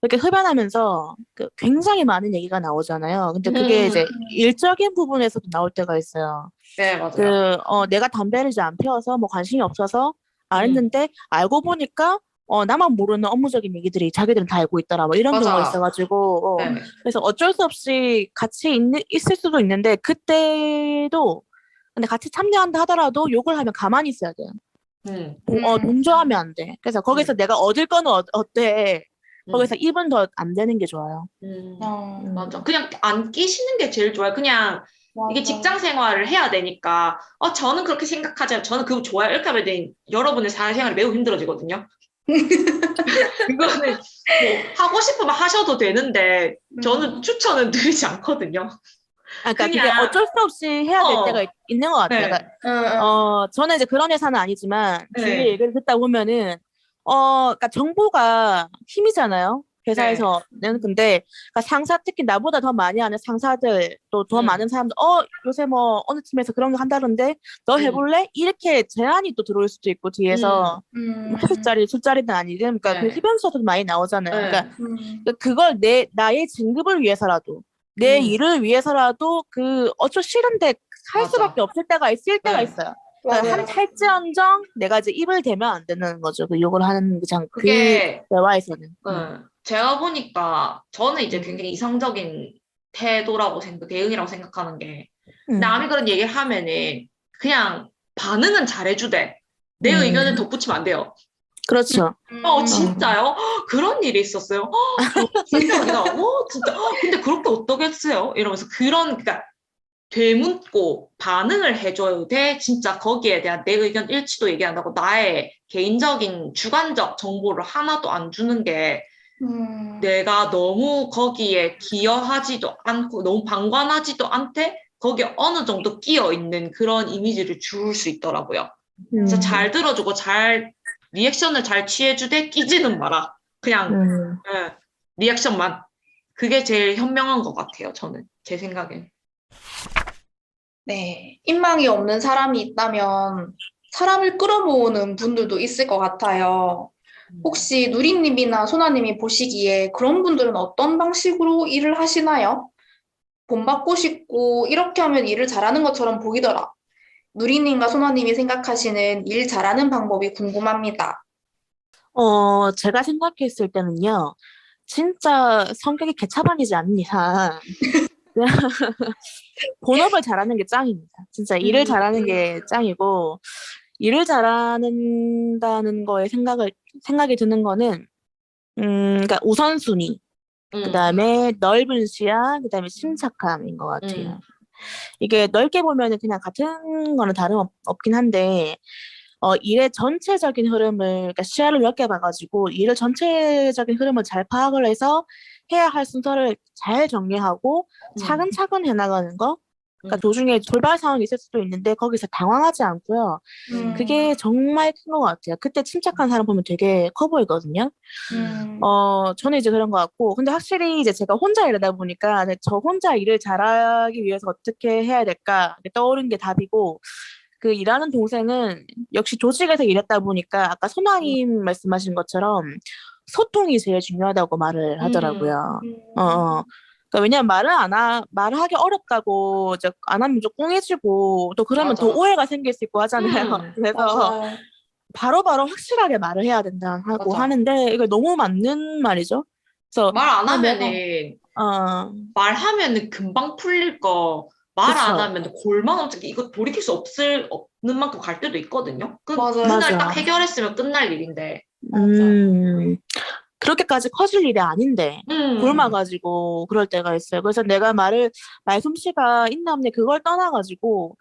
이렇게 흡연하면서 굉장히 많은 얘기가 나오잖아요. 근데 그게 이제 일적인 부분에서도 나올 때가 있어요. 네, 맞아요. 내가 담배를 이제 안 피워서 뭐 관심이 없어서 안 음, 했는데 알고 보니까 나만 모르는 업무적인 얘기들이 자기들은 다 알고 있더라. 뭐 이런 경우가 맞아. 있어가지고, 네. 그래서 어쩔 수 없이 같이 있을 수도 있는데, 그때도, 근데 같이 참여한다 하더라도 욕을 하면 가만히 있어야 돼요. 동조하면 안 돼. 그래서 거기서 내가 얻을 거는 어때? 거기서 입은 더 안 되는 게 좋아요. 맞아. 그냥 안 끼시는 게 제일 좋아요. 그냥 이게 직장 생활을 해야 되니까, 저는 그렇게 생각하지 저는 그거 좋아요. 이렇게 하면 여러분의 사회생활이 매우 힘들어지거든요. 그거는 뭐 하고 싶으면 하셔도 되는데, 저는 추천은 드리지 않거든요. 그러니까 그게 그냥, 어쩔 수 없이 해야 될 때가 있는 것 같아요. 네, 그러니까, 저는 이제 그런 회사는 아니지만, 주위 네, 얘기를 듣다 보면은, 그러니까 정보가 힘이잖아요. 네, 회사에서. 근데, 그러니까 상사, 특히 나보다 더 많이 하는 상사들, 또 더 많은 사람들, 요새 뭐, 어느 팀에서 그런 거 한다는데, 너 해볼래? 이렇게 제안이 또 들어올 수도 있고, 뒤에서. 뭐 술자리든 아니든, 그러니까 그 네, 흡연수에서도 많이 나오잖아요. 네. 그러니까 그걸 나의 진급을 위해서라도, 내 일을 위해서라도 어쩔 싫은데 할 맞아. 수밖에 없을 때가 있을 때가 네. 있어요. 그러니까 할지언정 내가 이제 입을 대면 안 되는 거죠. 그 욕을 하는 그 그게, 대화에서는. 제가 보니까 저는 이제 굉장히 이상적인 태도라고 대응이라고 생각하는 게 남이 그런 얘기를 하면은 그냥 반응은 잘해주되 내 의견을 덧붙이면 안 돼요. 그렇죠. 진짜요? 그런 일이 있었어요? 저 신기하기다. 진짜. 근데 그렇게 어떻게 했어요? 이러면서 그러니까 되묻고 반응을 해줘야 돼. 진짜 거기에 대한 내 의견 일치도 얘기한다고 나의 개인적인 주관적 정보를 하나도 안 주는 게 내가 너무 거기에 기여하지도 않고 너무 방관하지도 않대 거기에 어느 정도 끼어 있는 그런 이미지를 줄 수 있더라고요. 그래서 잘 들어주고 리액션을 잘 취해주되 끼지는 마라. 그냥 리액션만. 그게 제일 현명한 것 같아요. 저는 제 생각엔. 네. 인망이 없는 사람이 있다면 사람을 끌어모으는 분들도 있을 것 같아요. 혹시 누리님이나 소나님이 보시기에 그런 분들은 어떤 방식으로 일을 하시나요? 본받고 싶고 이렇게 하면 일을 잘하는 것처럼 보이더라. 누리님과 소나님이 생각하시는 일 잘하는 방법이 궁금합니다. 제가 생각했을 때는요, 진짜 성격이 개차반이지 않는 이상, 본업을 잘하는 게 짱입니다. 진짜 일을 잘하는 게 짱이고, 일을 잘한다는 거에 생각이 드는 거는, 그러니까 우선순위, 그 음, 다음에 넓은 시야, 그 다음에 침착함인 것 같아요. 음, 이게 넓게 보면은 그냥 같은 거는 다름없긴 한데, 일의 전체적인 흐름을, 그러니까 시야를 넓게 봐가지고, 일의 전체적인 흐름을 잘 파악을 해서 해야 할 순서를 잘 정리하고, 음, 차근차근 해나가는 거. 그러니까 음, 도중에 돌발 상황이 있을 수도 있는데, 거기서 당황하지 않고요. 그게 정말 큰 것 같아요. 그때 침착한 사람 보면 되게 커 보이거든요. 저는 이제 그런 것 같고, 근데 확실히 이제 제가 혼자 일하다 보니까, 저 혼자 일을 잘하기 위해서 어떻게 해야 될까 떠오른 게 답이고, 그 일하는 동생은 역시 조직에서 일했다 보니까 아까 소나님 말씀하신 것처럼 소통이 제일 중요하다고 말을 음, 하더라고요. 그러니까 왜냐면 말하기 어렵다고 이제 안 하면 좀 꽁해지고 또 그러면 더 맞아. 오해가 생길 수 있고 하잖아요. 그래서 맞아요. 바로바로 확실하게 말을 해야 된다 하고 맞아. 하는데 이거 너무 맞는 말이죠. 그래서 말 안 내가 하면은, 어 말하면은 금방 풀릴 거, 말 안 그쵸. 하면 골만 어떻게 이거 돌이킬 수 없는 만큼 갈 때도 있거든요. 맞아요. 그날 딱 맞아. 해결했으면 끝날 일인데. 맞아. 음. 그렇게까지 커질 일이 아닌데 음, 굶어가지고 그럴 때가 있어요. 그래서 내가 말솜씨가 있나 없네 그걸 떠나가지고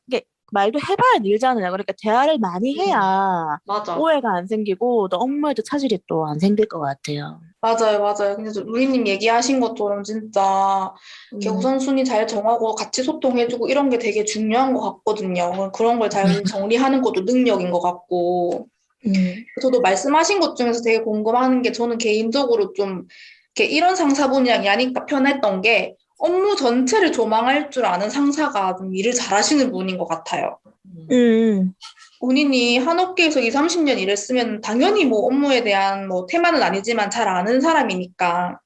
이게 말도 해봐야 늘잖아요. 그러니까 대화를 많이 음, 해야 맞아. 오해가 안 생기고 또 업무에도 차질이 또 안 생길 것 같아요. 맞아요, 맞아요. 근데 루이님 얘기하신 것처럼 진짜 이렇게 음, 우선순위 잘 정하고 같이 소통해주고 이런 게 되게 중요한 것 같거든요. 그런 걸 잘 정리하는 것도 능력인 것 같고. 음, 저도 말씀하신 것 중에서 되게 궁금한 게 저는 개인적으로 좀 이렇게 이런 상사분이랑 일하니까 편했던 게 업무 전체를 조망할 줄 아는 상사가 좀 일을 잘하시는 분인 것 같아요. 음, 음, 본인이 한 업계에서 2, 30년 일했으면 당연히 뭐 업무에 대한 뭐 테마는 아니지만 잘 아는 사람이니까.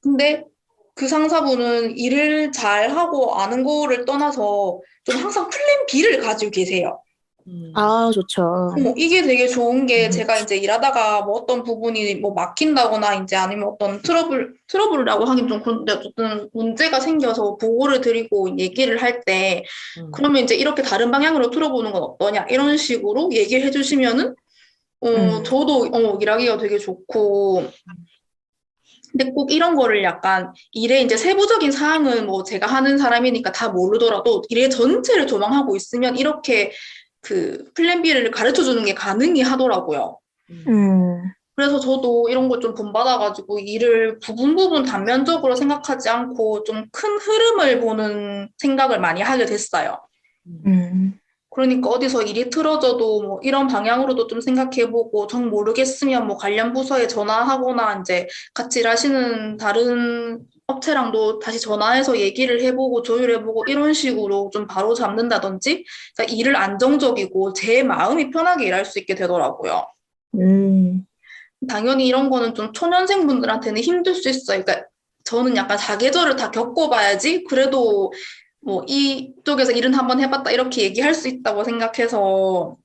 근데 그 상사분은 일을 잘하고 아는 거를 떠나서 좀 항상 플랜 B를 가지고 계세요. 음, 아, 좋죠. 뭐 이게 되게 좋은 게 음, 제가 이제 일하다가 뭐 어떤 부분이 뭐 막힌다거나 이제 아니면 어떤 트러블이라고 하긴 좀 그런데 어쨌든 문제가 생겨서 보고를 드리고 얘기를 할 때 음, 그러면 이제 이렇게 다른 방향으로 틀어보는 건 어떠냐 이런 식으로 얘기를 해주시면은 음, 저도 일하기가 되게 좋고 근데 꼭 이런 거를 약간 일의 이제 세부적인 사항은 뭐 제가 하는 사람이니까 다 모르더라도 일의 전체를 조망하고 있으면 이렇게 그 플랜 B를 가르쳐 주는 게 가능히 하더라고요. 음, 음, 그래서 저도 이런 걸 좀 본받아가지고 일을 부분 부분 단면적으로 생각하지 않고 좀 큰 흐름을 보는 생각을 많이 하게 됐어요. 음, 음, 그러니까 어디서 일이 틀어져도 뭐 이런 방향으로도 좀 생각해보고 정 모르겠으면 뭐 관련 부서에 전화하거나 이제 같이 일하시는 다른 업체랑도 다시 전화해서 얘기를 해보고 조율해보고 이런 식으로 좀 바로 잡는다든지 그러니까 일을 안정적이고 제 마음이 편하게 일할 수 있게 되더라고요. 음, 당연히 이런 거는 좀 초년생 분들한테는 힘들 수 있어요. 그러니까 저는 약간 사계절을 다 겪어봐야지 그래도 뭐 이쪽에서 일은 한번 해봤다 이렇게 얘기할 수 있다고 생각해서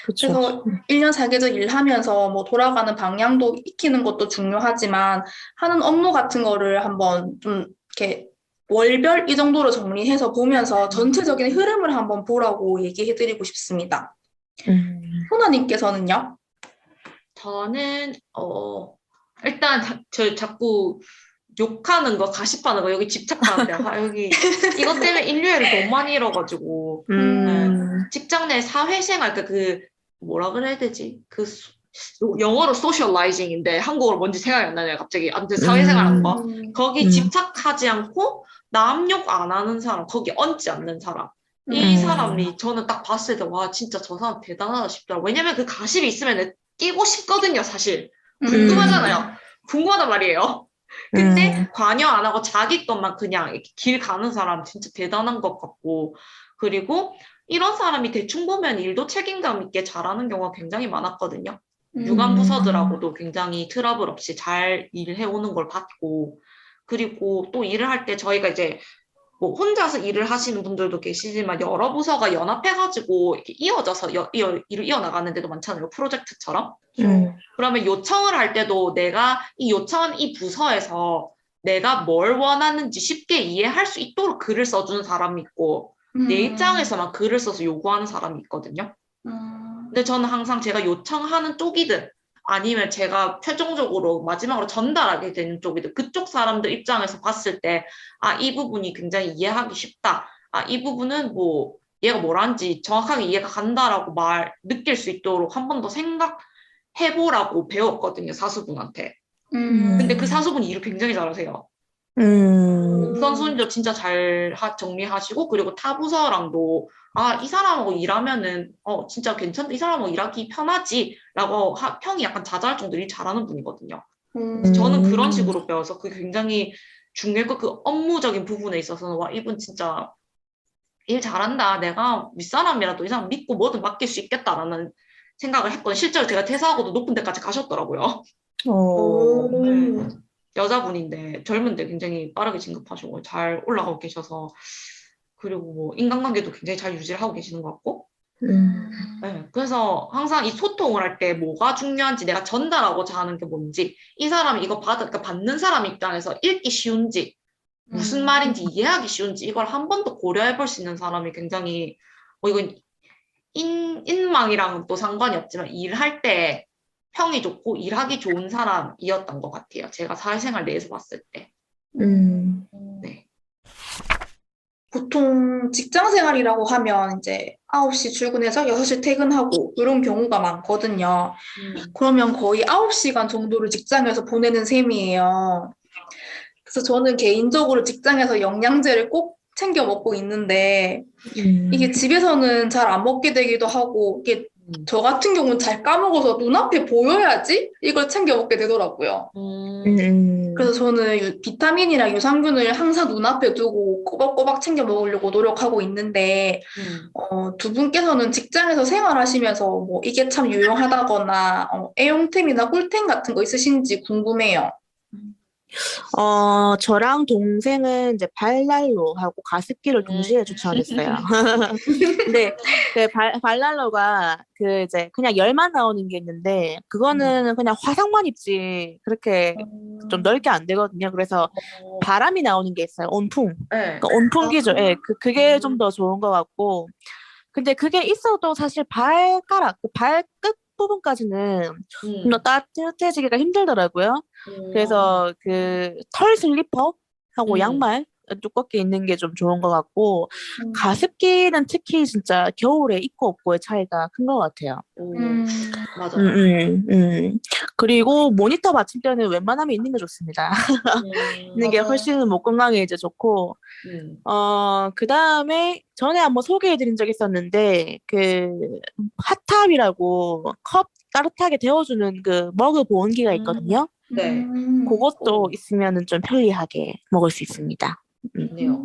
그쵸. 그래서 1년 사계절 일하면서 뭐 돌아가는 방향도 익히는 것도 중요하지만 하는 업무 같은 거를 한번 좀 이렇게 월별 이 정도로 정리해서 보면서 전체적인 흐름을 한번 보라고 얘기해드리고 싶습니다. 음, 호나님께서는요? 저는, 일단, 저 자꾸 욕하는 거, 가십하는 거, 여기 집착하는데, 여기, 이것 때문에 인류애를 너무 많이 잃어가지고, 네. 음, 직장 내 사회생활, 뭐라 그래야 되지? 영어로 소셜라이징인데, 한국어로 뭔지 생각이 안 나네요, 갑자기. 아무튼 사회생활 하는 음, 거. 거기 음, 집착하지 않고, 남 욕 안 하는 사람, 거기 얹지 않는 사람. 이 음. 사람이 저는 딱 봤을 때, 와, 진짜 저 사람 대단하다 싶더라고요. 왜냐면 그 가십이 있으면 끼고 싶거든요, 사실. 음, 궁금하잖아요. 궁금하단 말이에요. 근데 음, 관여 안 하고 자기 것만 그냥 이렇게 길 가는 사람 진짜 대단한 것 같고. 그리고 이런 사람이 대충 보면 일도 책임감 있게 잘하는 경우가 굉장히 많았거든요. 유관 부서들하고도 굉장히 트러블 없이 잘 일을 해오는 걸 봤고, 그리고 또 일을 할 때 저희가 이제 뭐 혼자서 일을 하시는 분들도 계시지만 여러 부서가 연합해가지고 이렇게 이어져서 일을 이어나가는 데도 많잖아요. 프로젝트처럼. 그러면 요청을 할 때도 내가 이 요청한 이 부서에서 내가 뭘 원하는지 쉽게 이해할 수 있도록 글을 써주는 사람이 있고 내 입장에서만 글을 써서 요구하는 사람이 있거든요. 근데 저는 항상 제가 요청하는 쪽이든 아니면 제가 최종적으로 마지막으로 전달하게 되는 쪽이든 그쪽 사람들 입장에서 봤을 때 아, 이 부분이 굉장히 이해하기 쉽다. 아, 이 부분은 뭐 얘가 뭘 하는지 정확하게 이해가 간다라고 느낄 수 있도록 한 번 더 생각해보라고 배웠거든요, 사수분한테. 근데 그 사수분이 일을 굉장히 잘하세요. 우선순위도 진짜 잘 정리하시고 그리고 타 부서랑도 아, 이 사람하고 일하면은 진짜 괜찮다. 이 사람하고 일하기 편하지라고 평이 약간 자자할 정도로 일 잘하는 분이거든요. 저는 그런 식으로 배워서 그게 굉장히 중요했고 그 업무적인 부분에 있어서는 와, 이분 진짜 일 잘한다. 내가 윗사람이라도 이 사람 믿고 뭐든 맡길 수 있겠다라는 생각을 했거든요. 실제로 제가 퇴사하고도 높은 데까지 가셨더라고요. 네. 여자분인데 젊은데 굉장히 빠르게 진급하시고 잘 올라가고 계셔서 그리고 뭐 인간관계도 굉장히 잘 유지를 하고 계시는 것 같고 네. 그래서 항상 이 소통을 할 때 뭐가 중요한지 내가 전달하고자 하는 게 뭔지 이 사람이 이거 그러니까 받는 사람 입장에서 읽기 쉬운지 무슨 말인지 이해하기 쉬운지 이걸 한 번 더 고려해 볼 수 있는 사람이 굉장히 이건 인망이랑은 또 상관이 없지만 일할 때 평이 좋고 일하기 좋은 사람이었던 것 같아요. 제가 사회생활 내에서 봤을 때. 네. 보통 직장 생활이라고 하면 이제 9시 출근해서 6시 퇴근하고 이런 경우가 많거든요. 그러면 거의 9시간 정도를 직장에서 보내는 셈이에요. 그래서 저는 개인적으로 직장에서 영양제를 꼭 챙겨 먹고 있는데 이게 집에서는 잘 안 먹게 되기도 하고 이게 저 같은 경우는 잘 까먹어서 눈앞에 보여야지 이걸 챙겨 먹게 되더라고요. 그래서 저는 비타민이랑 유산균을 항상 눈앞에 두고 꼬박꼬박 챙겨 먹으려고 노력하고 있는데 두 분께서는 직장에서 생활하시면서 뭐 이게 참 유용하다거나 애용템이나 꿀템 같은 거 있으신지 궁금해요. 저랑 동생은 이제 발랄로하고 가습기를 동시에 추천했어요. 근데 그 발랄로가 그 이제 그냥 열만 나오는 게 있는데 그거는 그냥 화상만 입지 그렇게 좀 넓게 안 되거든요. 그래서 바람이 나오는 게 있어요. 온풍. 네. 그러니까 온풍기죠. 예, 그게 좀 더 좋은 것 같고. 근데 그게 있어도 사실 발가락, 그 발끝 부분까지는 좀 더 따뜻해지기가 힘들더라고요. 그래서 그 털 슬리퍼하고 양말 두껍게 입는 게 좀 좋은 것 같고 가습기는 특히 진짜 겨울에 있고 없고의 차이가 큰 것 같아요. 맞아요. 그리고 모니터 받침대는 웬만하면 있는 게 좋습니다. 있는 게 맞아요. 훨씬 목 건강에 이제 좋고 그 다음에 전에 한번 소개해드린 적이 있었는데 그 핫탑이라고 컵 따뜻하게 데워주는 그 머그 보온기가 있거든요. 네. 그것도 있으면은 좀 편리하게 먹을 수 있습니다. 좋네요.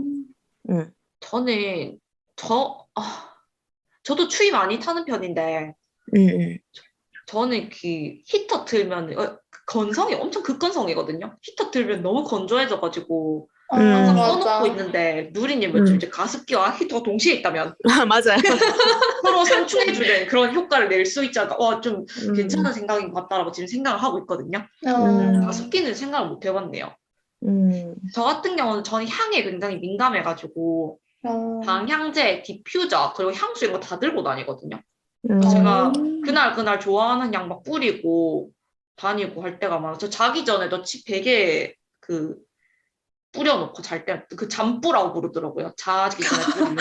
저는 저도 추위 많이 타는 편인데 저는 그 히터 틀면 건성이 엄청 극건성이거든요. 히터 틀면 너무 건조해져가지고 항상 꺼놓고 있는데 누리님은 좀 이제 가습기와 히터가 동시에 있다면 맞아요. 서로 상충해주는 그런 효과를 낼 수 있지 않을까? 좀 괜찮은 생각인 것 같다라고 지금 생각을 하고 있거든요. 가습기는 생각을 못 해봤네요. 저 같은 경우는 저는 향에 굉장히 민감해가지고 방향제, 디퓨저, 그리고 향수 이런 거 다 들고 다니거든요. 제가 그날 좋아하는 향 막 뿌리고 다니고 할 때가 많아요. 저 자기 전에도 집 베개에 그 뿌려놓고 잘 때 그 잠뿌라고 부르더라고요. 자기 전에 뿌리는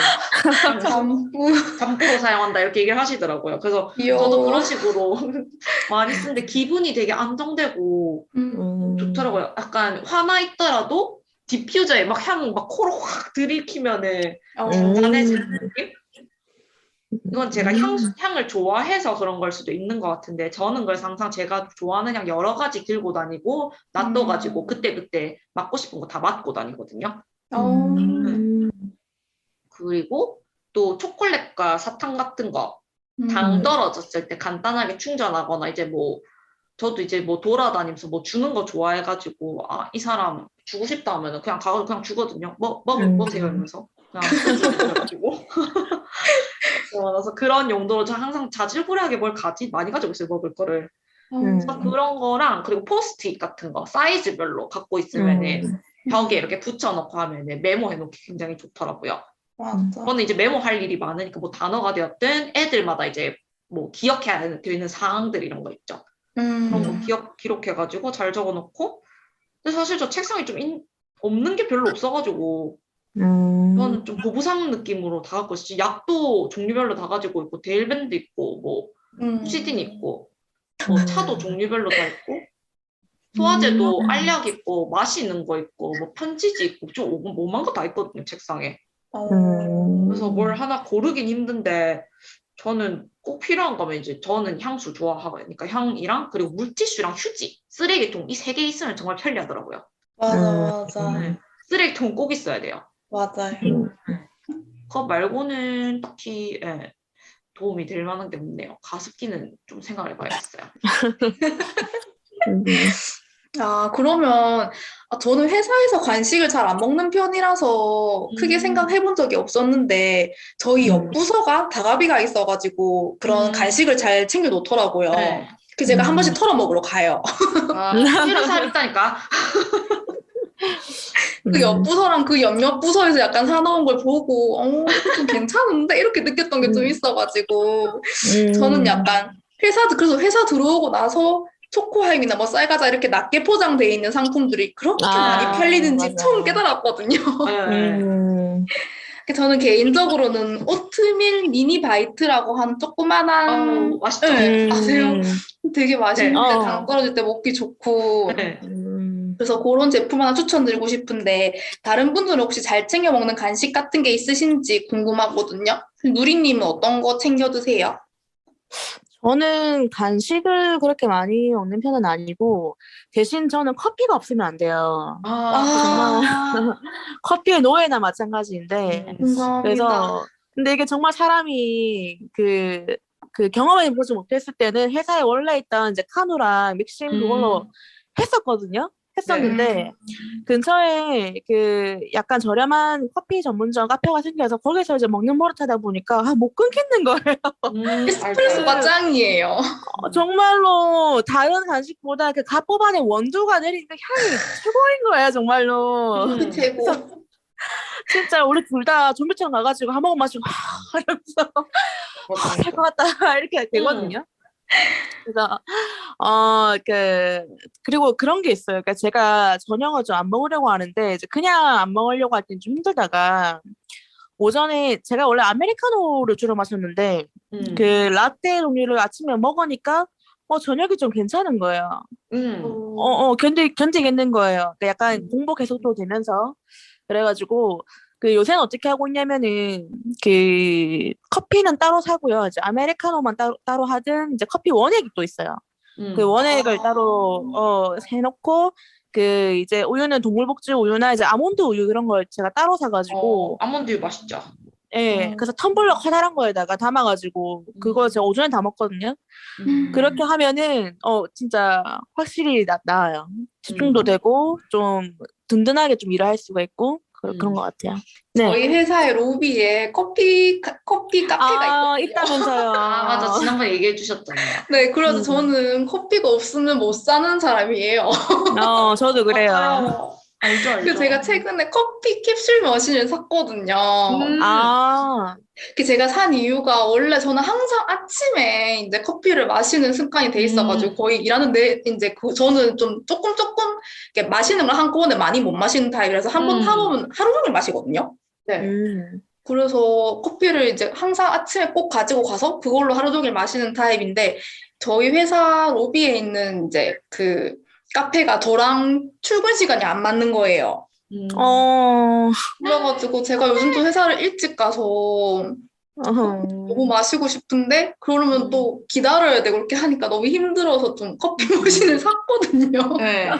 잠뿌로 사용한다 이렇게 얘기를 하시더라고요. 그래서 저도 그런 식으로 많이 쓰는데 기분이 되게 안정되고 좋더라고요. 약간 화나 있더라도 디퓨저에 막 향 막 코로 확 들이키면은 잔잔해지는 느낌? 이건 제가 향을 좋아해서 그런 걸 수도 있는 것 같은데 저는 그래서 항상 제가 좋아하는 향 여러 가지 들고 다니고 놔둬가지고 그때그때 맡고 싶은 거 다 맡고 다니거든요. 그리고 또 초콜릿과 사탕 같은 거 당 떨어졌을 때 간단하게 충전하거나 이제 뭐 저도 이제 뭐 돌아다니면서 뭐 주는 거 좋아해가지고 아, 이 사람 주고 싶다 하면은 그냥 가서 그냥 주거든요. 먹으세요 이러면서 그냥 해가지고 그래서 그런 용도로 저 항상 자질구레하게 뭘 많이 가지고 있어요. 먹을 거를. 그래서 그런 거랑 그리고 포스트잇 같은 거 사이즈별로 갖고 있으면은 벽에 이렇게 붙여놓고 하면은 메모해놓기 굉장히 좋더라고요. 맞아. 저는 이제 메모할 일이 많으니까 뭐 단어가 되었든 애들마다 이제 뭐 기억해야 되는 사항들 이런 거 있죠. 그런 거 기록해가지고 잘 적어놓고 근데 사실 저 책상이 좀 없는 게 별로 없어가지고 저는 좀 보부상 느낌으로 다 갖고 있어요. 약도 종류별로 다 가지고 있고 데일밴드 있고 뭐 후시딘 있고 뭐 차도 종류별로 다 있고 소화제도 알약 있고 맛이 있는 거 있고 뭐 편지지 있고 좀 오만 거 다 있거든요 책상에. 그래서 뭘 하나 고르긴 힘든데 저는 꼭 필요한 거면 이제 저는 향수 좋아하니까 향이랑 그리고 물티슈랑 휴지, 쓰레기통 이 3개 있으면 정말 편리하더라고요. 맞아. 네. 쓰레기통 꼭 있어야 돼요. 맞아요. 그거 말고는 딱히 도움이 될 만한 게 없네요. 가습기는 좀 생각을 해봐야겠어요. 아, 그러면 저는 회사에서 간식을 잘 안 먹는 편이라서 크게 생각해 본 적이 없었는데 저희 옆 부서가 다가비가 있어가지고 그런 간식을 잘 챙겨 놓더라고요. 네. 그래서 제가 한 번씩 털어 먹으러 가요. 아, 싫은 사람 있다니까. 그 옆 부서랑 그 옆 부서에서 약간 사놓은 걸 보고 이거 좀 괜찮은데? 이렇게 느꼈던 게 좀 있어가지고 저는 약간 그래서 회사 들어오고 나서 초코하임이나 뭐 쌀과자 이렇게 낮게 포장되어 있는 상품들이 그렇게 많이 팔리는지 맞아. 처음 깨달았거든요. 네. 저는 개인적으로는 오트밀 미니 바이트라고 하는 조그만한 맛있죠. 네, 아세요? 되게 맛있는데 네. 당 떨어질 때 먹기 좋고 네. 그래서 그런 제품 하나 추천드리고 싶은데 다른 분들은 혹시 잘 챙겨 먹는 간식 같은 게 있으신지 궁금하거든요. 누리님은 어떤 거 챙겨 드세요? 저는 간식을 그렇게 많이 먹는 편은 아니고 대신 저는 커피가 없으면 안 돼요. 아, 커피의 노예나 마찬가지인데 감사합니다. 그래서 근데 이게 정말 사람이 그 경험해 보지 못했을 때는 회사에 원래 있던 이제 카누랑 믹심 그걸로 했었는데 근처에 그 약간 저렴한 커피 전문점 카페가 생겨서 거기서 이제 먹는 버릇 하다 보니까 못 끊겠는 거예요. 에스프레소가 짱이에요. 정말로 다른 간식보다 그 갓 뽑아낸 원두가 내리니까 향이 최고인 거예요, 정말로. 최고. 진짜 우리 둘 다 좀비처럼 가가지고 한 모금 마시고 이러면서 살 것 같다 이렇게 되거든요. 그래서 그리고 그런 게 있어요. 그러니까 제가 저녁을 좀 안 먹으려고 하는데 이제 그냥 안 먹으려고 할 땐 좀 힘들다가 오전에 제가 원래 아메리카노를 주로 마셨는데 그 라떼 종류를 아침에 먹으니까 저녁이 좀 괜찮은 거예요. 견디겠는 거예요. 그러니까 약간 공복 계속도 되면서 그래가지고 그 요새는 어떻게 하고 있냐면은 그 커피는 따로 사고요. 이제 아메리카노만 따로 하든 이제 커피 원액이 또 있어요. 그 원액을 따로 해놓고 그 이제 우유는 동물복지 우유나 이제 아몬드 우유 이런 걸 제가 따로 사가지고 아몬드 우유 맛있죠. 예, 그래서 텀블러 커다란 거에다가 담아가지고 그거 제가 오전에 다 먹거든요. 그렇게 하면은 진짜 확실히 나아요. 집중도 되고 좀 든든하게 좀 일을 할 수가 있고 그런 것 같아요. 네. 저희 회사의 로비에 커피 카페가 있거든요. 있다면서요. 맞아. 지난번에 얘기해 주셨잖아요. 네, 그래서 저는 커피가 없으면 못 사는 사람이에요. 저도 그래요. 맞아요. 알죠. 그래서 제가 최근에 커피 캡슐 머신을 샀거든요. 제가 산 이유가 원래 저는 항상 아침에 이제 커피를 마시는 습관이 돼 있어가지고 거의 일하는데 이제 저는 좀 조금 이렇게 마시는 걸 한꺼번에 많이 못 마시는 타입이라서 한 번 타보면 하루 종일 마시거든요. 네. 그래서 커피를 이제 항상 아침에 꼭 가지고 가서 그걸로 하루 종일 마시는 타입인데 저희 회사 로비에 있는 이제 그 카페가 저랑 출근 시간이 안 맞는 거예요. 그래가지고 제가 요즘 또 회사를 일찍 가서 너무 마시고 싶은데 그러면 또 기다려야 되고 그렇게 하니까 너무 힘들어서 좀 커피 머신을 샀거든요. 네.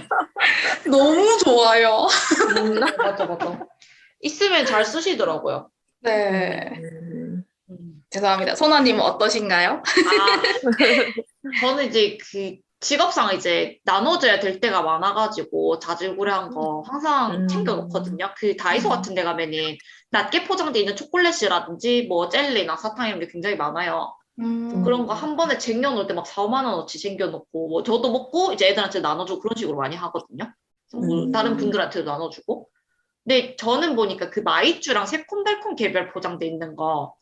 너무 좋아요. 맞아. 있으면 잘 쓰시더라고요. 네. 죄송합니다. 선아님은 어떠신가요? 저는 이제 그 직업상 이제 나눠줘야 될 때가 많아가지고 자질구레한 거 항상 챙겨놓거든요. 그 다이소 같은 데 가면은 낮게 포장돼 있는 초콜릿이라든지 뭐 젤리나 사탕 이런 게 굉장히 많아요. 그런 거 한 번에 쟁여놓을 때 막 4, 5만 원어치 쟁여놓고 뭐 저도 먹고 이제 애들한테 나눠주고 그런 식으로 많이 하거든요. 뭐 다른 분들한테도 나눠주고. 근데 저는 보니까 그 마이쮸랑 새콤달콤 개별 포장돼 있는 거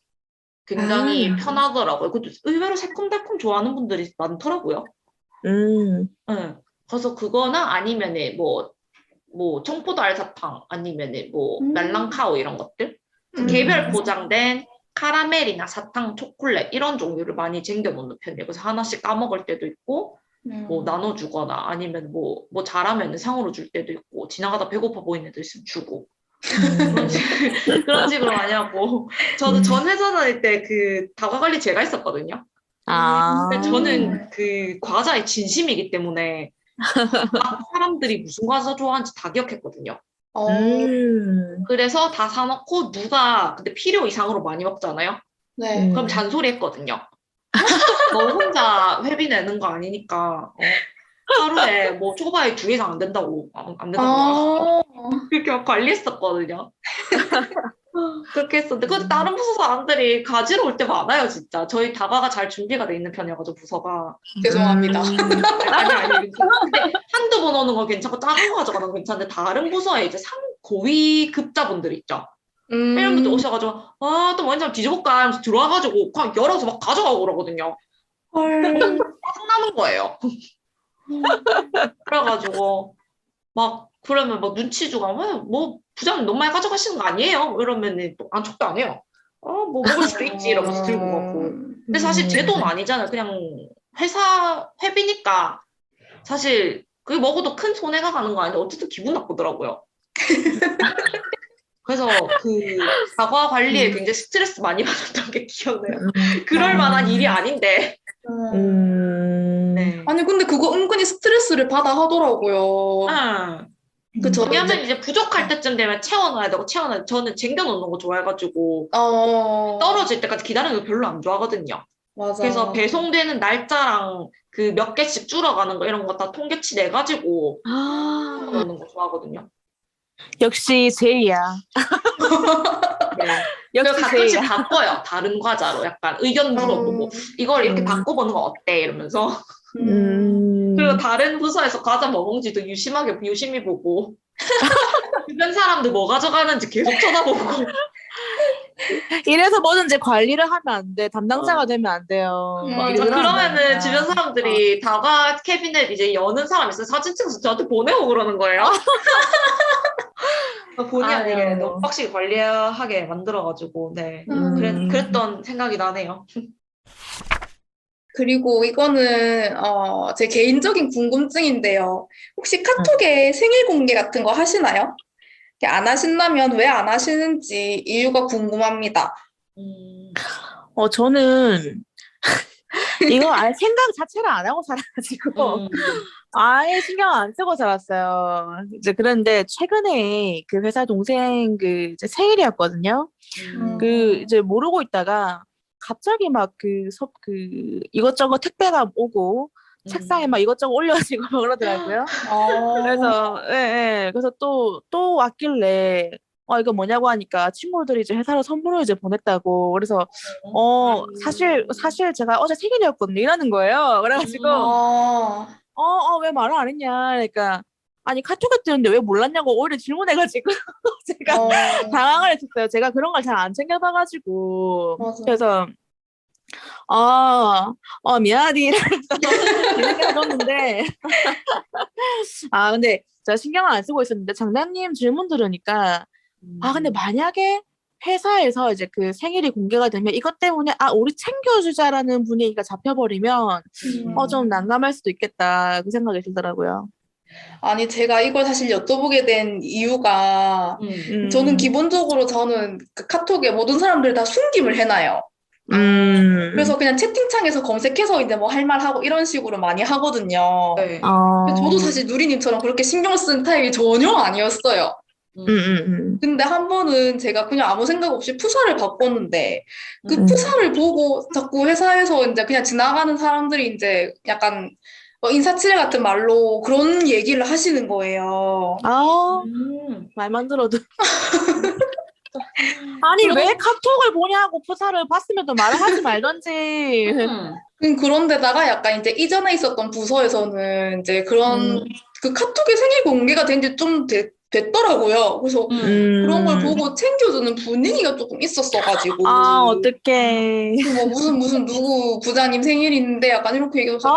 굉장히 편하더라고요. 그것도 의외로 새콤달콤 좋아하는 분들이 많더라고요. 응. 그래서 그거나 아니면은 뭐 청포도 알사탕 아니면은 뭐 랄랑카오 이런 것들 개별 포장된 카라멜이나 사탕, 초콜릿 이런 종류를 많이 챙겨 놓는 편이에요. 그래서 하나씩 까먹을 때도 있고 뭐 나눠주거나 아니면 뭐 잘하면 상으로 줄 때도 있고 지나가다 배고파 보이는 애들 있으면 주고 그런 식으로 많이 하고 저도 전 회사 다닐 때 그 다과 관리 제가 했었거든요. 근데 저는 그 과자에 진심이기 때문에 사람들이 무슨 과자 좋아하는지 다 기억했거든요. 그래서 다 사놓고 누가 근데 필요 이상으로 많이 먹잖아요. 네. 그럼 잔소리 했거든요. 너 혼자 회비 내는 거 아니니까 하루에 뭐 초과에 2개 이상 안 된다고 그렇게 막 관리했었거든요. 그렇게 했었는데 근데 다른 부서 사람들이 가지러 올 때 많아요 진짜. 저희 다과가 잘 준비가 돼 있는 편이어가지고 부서가. 죄송합니다. 아니 근데 한두 번 오는 건 괜찮고 작은 거 가져가는 건 괜찮은데 다른 부서에 이제 고위급자분들 있죠. 이런 분들 오셔가지고 또 뭐 한잔 뒤져볼까 하면서 들어와가지고 그냥 열어서 막 가져가고 그러거든요. 짜증나는 거예요. 그래가지고 막 그러면 막 눈치 주고 뭐 부장님 너무 많이 가져가시는 거 아니에요? 이러면은 또 안촉도 안 해요. 뭐 먹을 수도 있지 이러면서 들고 가고. 근데 사실 제 돈 아니잖아요. 그냥 회사 회비니까 사실 그게 먹어도 큰 손해가 가는 거 아닌데 어쨌든 기분 나쁘더라고요. 그래서 그 다과 관리에 굉장히 스트레스 많이 받았던 게 기억나요. 그럴 만한 일이 아닌데. 네. 아니 근데 그거 은근히 스트레스를 받아 하더라고요. 그쵸. 왜냐면 이제 부족할 때쯤 되면 채워놔야 되고 저는 쟁겨놓는 거 좋아해가지고 떨어질 때까지 기다리는 거 별로 안 좋아하거든요. 맞아. 그래서 배송되는 날짜랑 그 몇 개씩 줄어가는 거 이런 거 다 통계치 내가지고 넣는 거 좋아하거든요. 역시 제이야. 네. 역시 가끔씩 제이야. 바꿔요. 다른 과자로 약간 의견 물어보고 이걸 이렇게 바꿔보는 거 어때? 이러면서 그리고 다른 부서에서 과자 뭐 먹는지도 유심히 보고 주변 사람들 뭐 가져가는지 계속 쳐다보고 이래서 뭐든지 관리를 하면 안 돼. 담당자가 되면 안 돼요. 그러면은 주변 사람들이 다과 캐비넷 이제 여는 사람 있어요. 사진 찍어서 저한테 보내고 그러는 거예요. 본의 아니게 너무 빡시게 관리하게 만들어가지고 네 그랬던 생각이 나네요. 그리고 이거는 제 개인적인 궁금증인데요. 혹시 카톡에 생일 공개 같은 거 하시나요? 안 하신다면 왜 안 하시는지 이유가 궁금합니다. 저는 이거 아예 생각 자체를 안 하고 살아가지고 아예 신경 안 쓰고 살았어요. 이제 그런데 최근에 그 회사 동생 그 이제 생일이었거든요. 그 이제 모르고 있다가 갑자기 막 그 이것저것 택배가 오고 책상에 막 이것저것 올려지고 그러더라고요. 그래서 그래서 또 왔길래 이거 뭐냐고 하니까 친구들이 이제 회사로 선물을 이제 보냈다고. 그래서 사실 제가 어제 생일이었거든요. 이러는 거예요. 그래가지고 왜 말을 안 했냐. 그러니까 아니 카톡에 뜨는데 왜 몰랐냐고 오히려 질문해가지고 제가 당황을 했었어요. 제가 그런 걸 잘 안 챙겨봐가지고. 그래서 미안하디 이렇게 해줬는데 근데 제가 신경을 안 쓰고 있었는데 장난님 질문 들으니까 근데 만약에 회사에서 이제 그 생일이 공개가 되면 이것 때문에 우리 챙겨주자라는 분위기가 잡혀버리면 좀 난감할 수도 있겠다 그 생각이 들더라고요. 아니 제가 이걸 사실 여쭤보게 된 이유가 저는 기본적으로 그 카톡에 모든 사람들 다 숨김을 해놔요. 그래서 그냥 채팅창에서 검색해서 이제 뭐 할 말 하고 이런 식으로 많이 하거든요. 네. 저도 사실 누리님처럼 그렇게 신경 쓰는 타입이 전혀 아니었어요. 근데 한 번은 제가 그냥 아무 생각 없이 푸사를 바꿨는데 그 음. 푸사를 보고 자꾸 회사에서 이제 그냥 지나가는 사람들이 이제 약간 인사치레 같은 말로 그런 얘기를 하시는 거예요. 아, 음. 말만 들어도. 아니, 왜 카톡을 보냐고 푸사를 봤으면 또 말을 하지 말던지. 그런데다가 약간 이제 이전에 있었던 부서에서는 이제 그런 그 카톡이 생일 공개가 된 지 좀 됐더라고요. 그래서 그런 걸 보고 챙겨주는 분위기가 조금 있었어가지고. 아, 어떡해. 뭐 무슨 누구 부장님 생일인데 약간 이렇게 얘기해서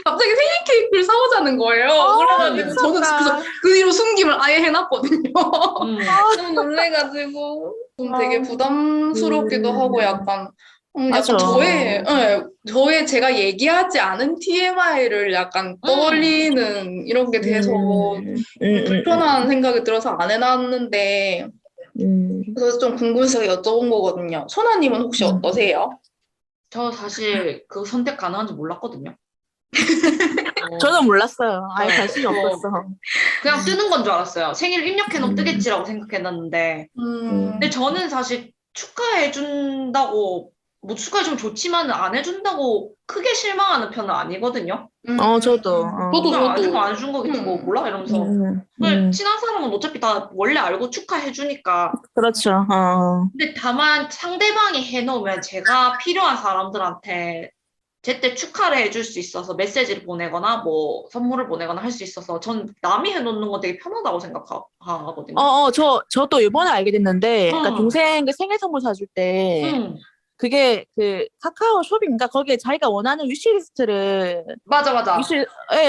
갑자기 생일 케이크를 사오자는 거예요. 그래가지고 저는 그래서 그 뒤로 숨김을 아예 해놨거든요. 너무 놀래가지고 좀 되게 부담스럽기도 하고 약간 맞아. 약간 저의 제가 얘기하지 않은 TMI를 약간 떠올리는 이런 게 돼서 불편한 생각이 들어서 안 해놨는데 그래서 좀 궁금해서 여쭤본 거거든요. 소나님은 혹시 어떠세요? 저 사실 그 선택 가능한지 몰랐거든요. 저는 몰랐어요. 아예 관심이 없었어. 그냥 뜨는 건 줄 알았어요. 생일 입력해놓으면 뜨겠지라고 생각했는데. 근데 저는 사실 축하해준다고, 뭐 축하해주면 좋지만 안 해준다고 크게 실망하는 편은 아니거든요. 저도. 그냥 안 해주면 안 해준 거겠지, 뭐 몰라 이러면서. 친한 사람은 어차피 다 원래 알고 축하해주니까. 그렇죠. 근데 다만 상대방이 해놓으면 제가 필요한 사람들한테 제때 축하를 해줄 수 있어서 메시지를 보내거나 뭐 선물을 보내거나 할 수 있어서 전 남이 해놓는 건 되게 편하다고 생각하거든요. 저도 이번에 알게 됐는데, 그러니까 동생 그 생일 선물 사줄 때, 그게 그 카카오 숍인가 거기에 자기가 원하는 위시리스트를 맞아.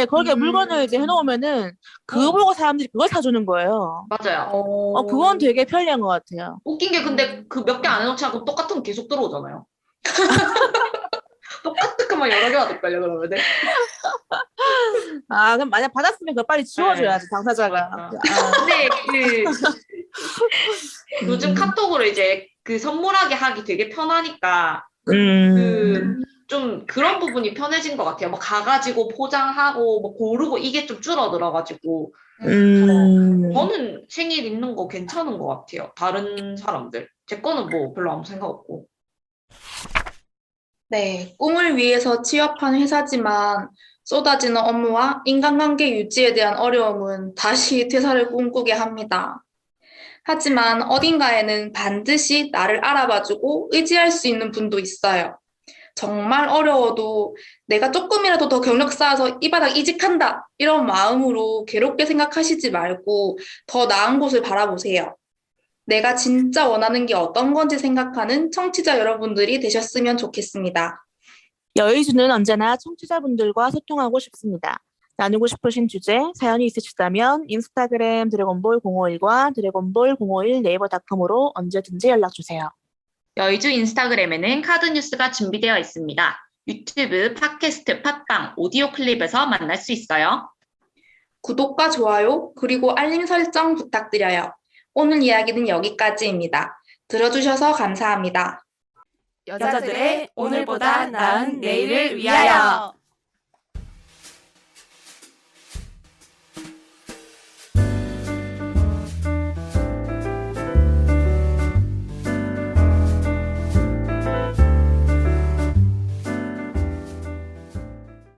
거기에 물건을 이제 해놓으면은 그거 보고 사람들이 그걸 사주는 거예요. 맞아요. 그건 되게 편리한 것 같아요. 웃긴 게 근데 그 몇 개 안 해놓지 않고 똑같은 거 계속 들어오잖아요. 똑같은 것만 여러 개가 될걸요 그러면은. 그럼 만약 받았으면 그거 빨리 지워줘야지 당사자가. 근데 요즘 카톡으로 이제 그 선물하게 하기 되게 편하니까 좀 그런 부분이 편해진 것 같아요. 뭐 가가지고 포장하고 뭐 고르고 이게 좀 줄어들어가지고 저는 생일 있는 거 괜찮은 것 같아요. 다른 사람들 제 거는 뭐 별로 아무 생각 없고. 네, 꿈을 위해서 취업한 회사지만 쏟아지는 업무와 인간관계 유지에 대한 어려움은 다시 퇴사를 꿈꾸게 합니다. 하지만 어딘가에는 반드시 나를 알아봐주고 의지할 수 있는 분도 있어요. 정말 어려워도 내가 조금이라도 더 경력 쌓아서 이 바닥 이직한다 이런 마음으로 괴롭게 생각하시지 말고 더 나은 곳을 바라보세요. 내가 진짜 원하는 게 어떤 건지 생각하는 청취자 여러분들이 되셨으면 좋겠습니다. 여의주는 언제나 청취자분들과 소통하고 싶습니다. 나누고 싶으신 주제, 사연이 있으시다면 인스타그램 드래곤볼 051과 드래곤볼 051 네이버닷컴으로 언제든지 연락주세요. 여의주 인스타그램에는 카드 뉴스가 준비되어 있습니다. 유튜브, 팟캐스트, 팟빵, 오디오 클립에서 만날 수 있어요. 구독과 좋아요, 그리고 알림 설정 부탁드려요. 오늘 이야기는 여기까지입니다. 들어주셔서 감사합니다. 여자들의 오늘보다 나은 내일을 위하여.